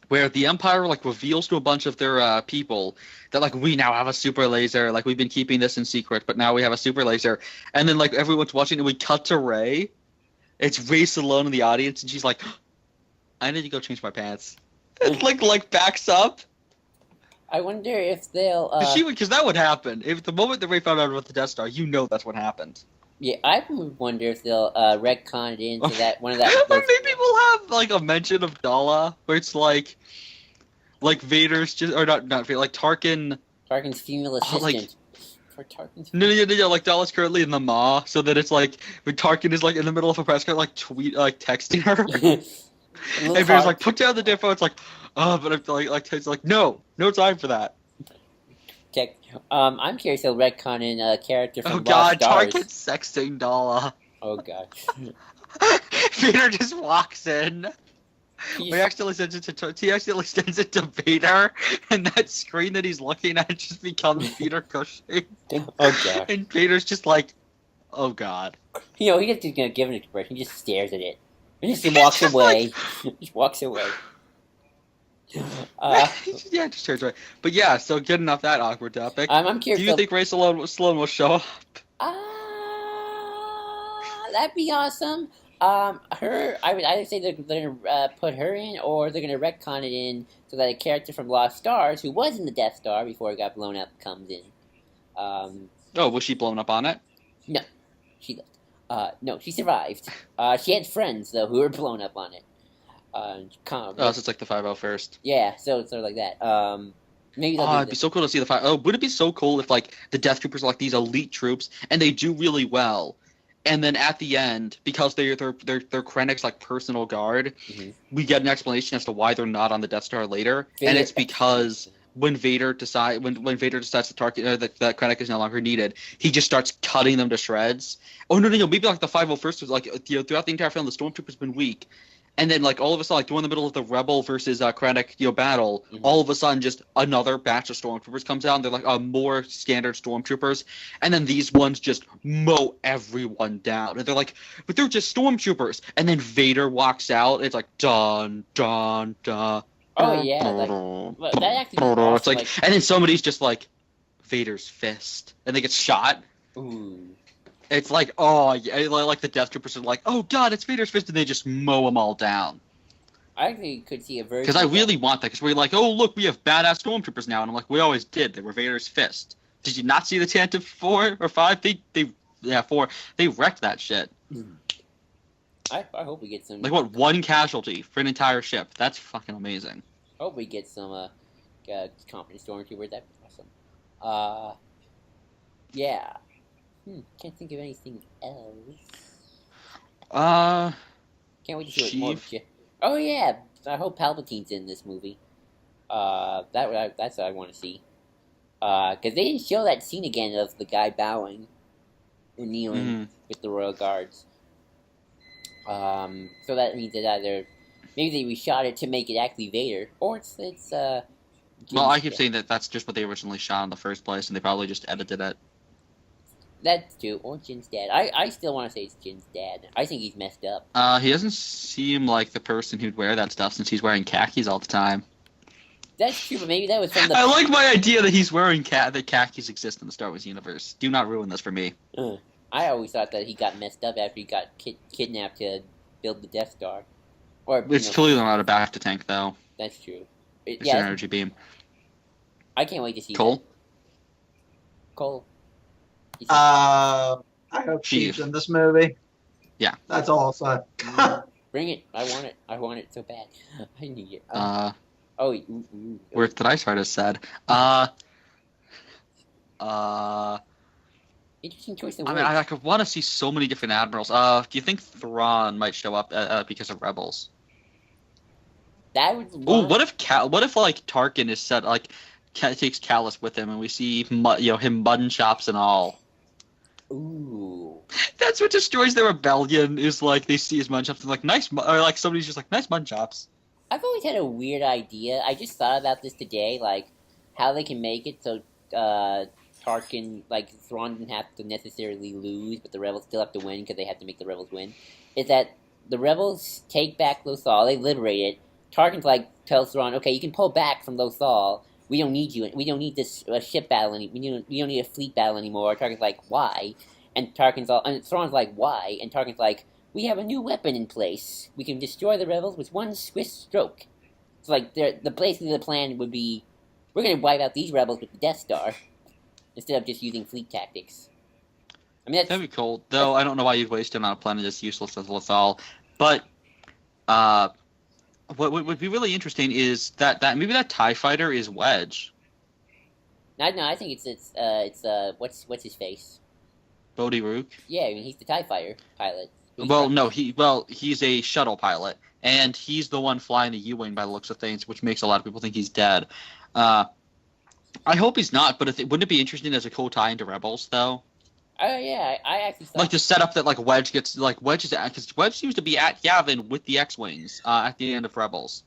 where the Empire, like, reveals to a bunch of their people that, like, we now have a super laser. Like, we've been keeping this in secret, but now we have a super laser. And then, like, everyone's watching and we cut to Rey. It's Race alone in the audience, and she's like, "I need to go change my pants." And like backs up. I wonder if they'll. Because that would happen. If the moment that Ray found out about the Death Star, that's what happened. Yeah, I would wonder if they'll retcon it into that one of that. Or maybe we'll have like a mention of Dala, where it's like Vader's just, or not Vader, like Tarkin. Tarkin's female assistant. For Tarkin's. No, like Dala's currently in the Maw, so that it's like when Tarkin is like in the middle of a press conference, like texting her, and Vader's like, "Put down the diffo." It's like, oh, but I'm it's like, no time for that. Check. I'm curious if they'll retcon in a character from Oh God, Lost Stars. Tarkin's sexting Dala. Oh God. Vader just walks in. He accidentally sends it to Vader, and that screen that he's looking at just becomes Peter Cushing. Oh God. And Vader's just like, oh God. He just gonna give an expression. He just stares at it. And just walks away. Just walks away. Yeah, just turns away. But yeah, so good enough that awkward topic. I'm curious. Do you think Ray Sloan will show up? That'd be awesome. I would either say they're gonna put her in, or they're gonna retcon it in so that a character from Lost Stars, who was in the Death Star before it got blown up, comes in. Was she blown up on it? No, she left. No, she survived. She had friends though who were blown up on it. So it's like the 501st. Yeah, so it's sort of like that. Maybe it'd be so cool to see the 5. Would it be so cool if like the Death Troopers are like these elite troops and they do really well? And then at the end, because they're Krennic's like personal guard, we get an explanation as to why they're not on the Death Star later, and it's because when Vader decides to target that Krennic is no longer needed, he just starts cutting them to shreds. Oh no, maybe like the 501st was like throughout the entire film, the Stormtroopers been weak. And then, like, all of a sudden, like, during the middle of the Rebel versus Krennic, battle, all of a sudden, just another batch of Stormtroopers comes out, and they're, like, more standard Stormtroopers. And then these ones just mow everyone down. And they're like, but they're just Stormtroopers. And then Vader walks out, it's like, dun, dun, dun. Oh, yeah. Like, that actually awesome. It's like, and then somebody's just like, Vader's fist. And they get shot. Ooh. It's like, oh, yeah, like the Death Troopers are like, oh God, it's Vader's fist, and they just mow them all down. I actually could see a version. Because I really want that, because we're like, oh look, we have badass Stormtroopers now, and I'm like, we always did. They were Vader's fist. Did you not see the Tantive 4 or 5? 4. They wrecked that shit. I hope we get some. Like what? One casualty for an entire ship. That's fucking amazing. I hope we get some competent Stormtroopers. That'd be awesome. Yeah. Can't think of anything else. Can't wait to see what more. Oh yeah, I hope Palpatine's in this movie. That's what I want to see. Because they didn't show that scene again of the guy bowing or kneeling with the Royal Guards. So that means that either maybe they reshot it to make it actually Vader, or it's well, I keep saying that that's just what they originally shot in the first place, and they probably just edited it. That's true, or Jin's dad. I still want to say it's Jin's dad. I think he's messed up. He doesn't seem like the person who'd wear that stuff since he's wearing khakis all the time. That's true, but maybe that was from the... I like my idea that he's wearing that khakis exist in the Star Wars universe. Do not ruin this for me. I always thought that he got messed up after he got kidnapped to build the Death Star. Or it's clearly not a bacta tank, though. That's true. It's an energy beam. I can't wait to see Cole? Cole. I hope she's in this movie. Yeah. That's all I'll say. Bring it. I want it. I want it so bad. I need it. Where did I start? As said. Interesting choice of words. I mean, I could want to see so many different admirals. Do you think Thrawn might show up because of Rebels? That would. Ooh, what if like Tarkin is set like takes Callus with him, and we see him mutton chops and all. Ooh. That's what destroys the rebellion. Is like they see his mutton chops and like nice, or like somebody's just like nice mutton chops. I've always had a weird idea. I just thought about this today, like how they can make it so Tarkin, like Thrawn, didn't have to necessarily lose, but the rebels still have to win because they have to make the rebels win. Is that the rebels take back Lothal, they liberate it. Tarkin's like tells Thrawn, okay, you can pull back from Lothal. We don't need you. We don't need this ship battle anymore. We don't need a fleet battle anymore. Tarkin's like, why? And Thrawn's like, why? And Tarkin's like, we have a new weapon in place. We can destroy the rebels with one swift stroke. It's like basically the plan would be, we're going to wipe out these rebels with the Death Star instead of just using fleet tactics. I mean, That'd be cool. Though I don't know why you'd waste him on a planet that's useless as Lothal. But what would be really interesting is that maybe that TIE fighter is Wedge. No, I think it's what's his face? Bodhi Rook. Yeah, I mean he's the TIE fighter pilot. Well, no, he's a shuttle pilot, and he's the one flying the U-wing by the looks of things, which makes a lot of people think he's dead. I hope he's not, but wouldn't it be interesting as a cool tie into Rebels, though? Oh yeah, I actually thought... Like the setup that Wedge gets, Wedge is because Wedge seems to be at Yavin with the X-wings at the end of Rebels.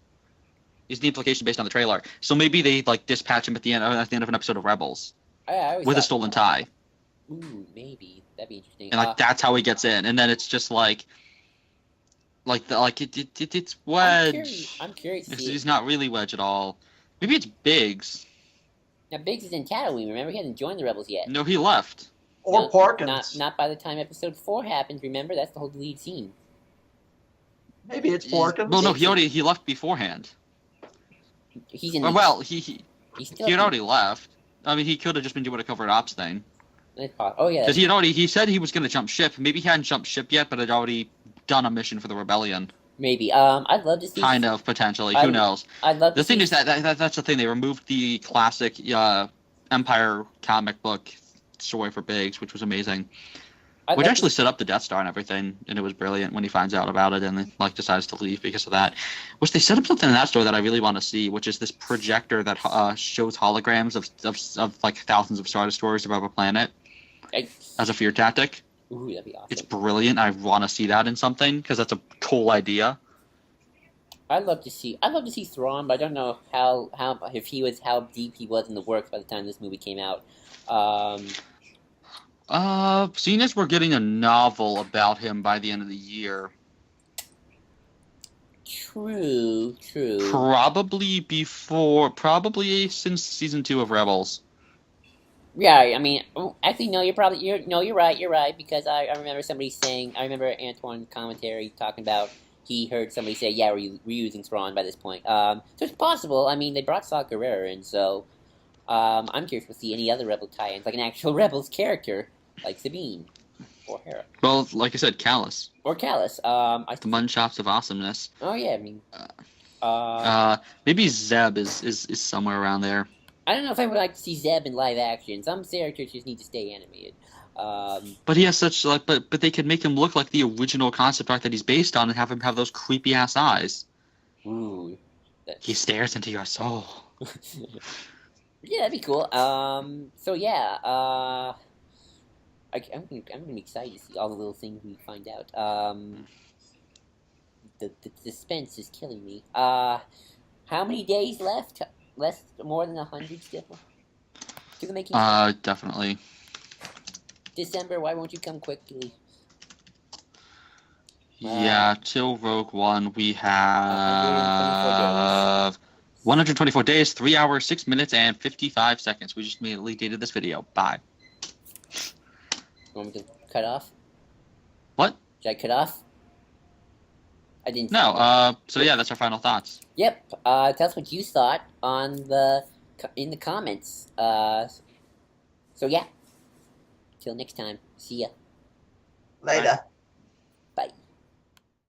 Is the implication based on the trailer? So maybe they dispatch him at the end of an episode of Rebels with a stolen tie. Ooh, maybe that'd be interesting. And that's how he gets in, and then it's just it's Wedge. I'm curious. He's not really Wedge at all. Maybe it's Biggs. Now Biggs is in Tatooine. Remember, he hasn't joined the rebels yet. No, he left. Or Porkins. Not by the time episode 4 happens. Remember, that's the whole lead scene. Maybe it's Porkins. Well, no, he left beforehand. He's in. He had already left. I mean, he could have just been doing a covert ops thing. Oh yeah. Because he said he was going to jump ship. Maybe he hadn't jumped ship yet, but had already done a mission for the rebellion. Maybe. I'd love to see. Kind of potentially. Who knows? I'd love. The thing is that's the thing. They removed the classic Empire comic book story for Biggs, which was amazing. Which actually set up the Death Star and everything, and it was brilliant when he finds out about it and decides to leave because of that. Which they set up something in that story that I really want to see, which is this projector that shows holograms of thousands of Star Destroyers above a planet as a fear tactic. Ooh, that'd be awesome. It's brilliant. I want to see that in something because that's a cool idea. I'd love to see Thrawn, but I don't know how deep he was in the works by the time this movie came out. Seeing as we're getting a novel about him by the end of the year. True. Probably since season 2 of Rebels. Yeah, I mean, actually, no, you're right, because I remember somebody saying, I remember Antoine commentary talking about, he heard somebody say, yeah, we're using Thrawn by this point. So it's possible. I mean, they brought Saw Gerrera in, so I'm curious to see any other Rebel tie-ins, like an actual Rebels character, like Sabine or Hera. Well, like I said, Callus. Or Callus. The Munchops of Awesomeness. Oh yeah, I mean, maybe Zeb is somewhere around there. I don't know if I would like to see Zeb in live action. Some characters just need to stay animated. But he has such but they could make him look like the original concept art that he's based on and have him have those creepy ass eyes. Ooh. He stares into your soul. Yeah, that'd be cool. So yeah, I'm gonna be excited to see all the little things we find out. The suspense is killing me. How many days left? More than 100 still? To the making. Definitely. December. Why won't you come quickly? Yeah, till Rogue One we have 124 days, 3 hours, 6 minutes, and 55 seconds. We just immediately dated this video. Bye. You want me to cut off? What? Should I cut off? I didn't. No. So yeah, that's our final thoughts. Yep. Tell us what you thought in the comments. So yeah. Till next time. See ya. Later. Bye.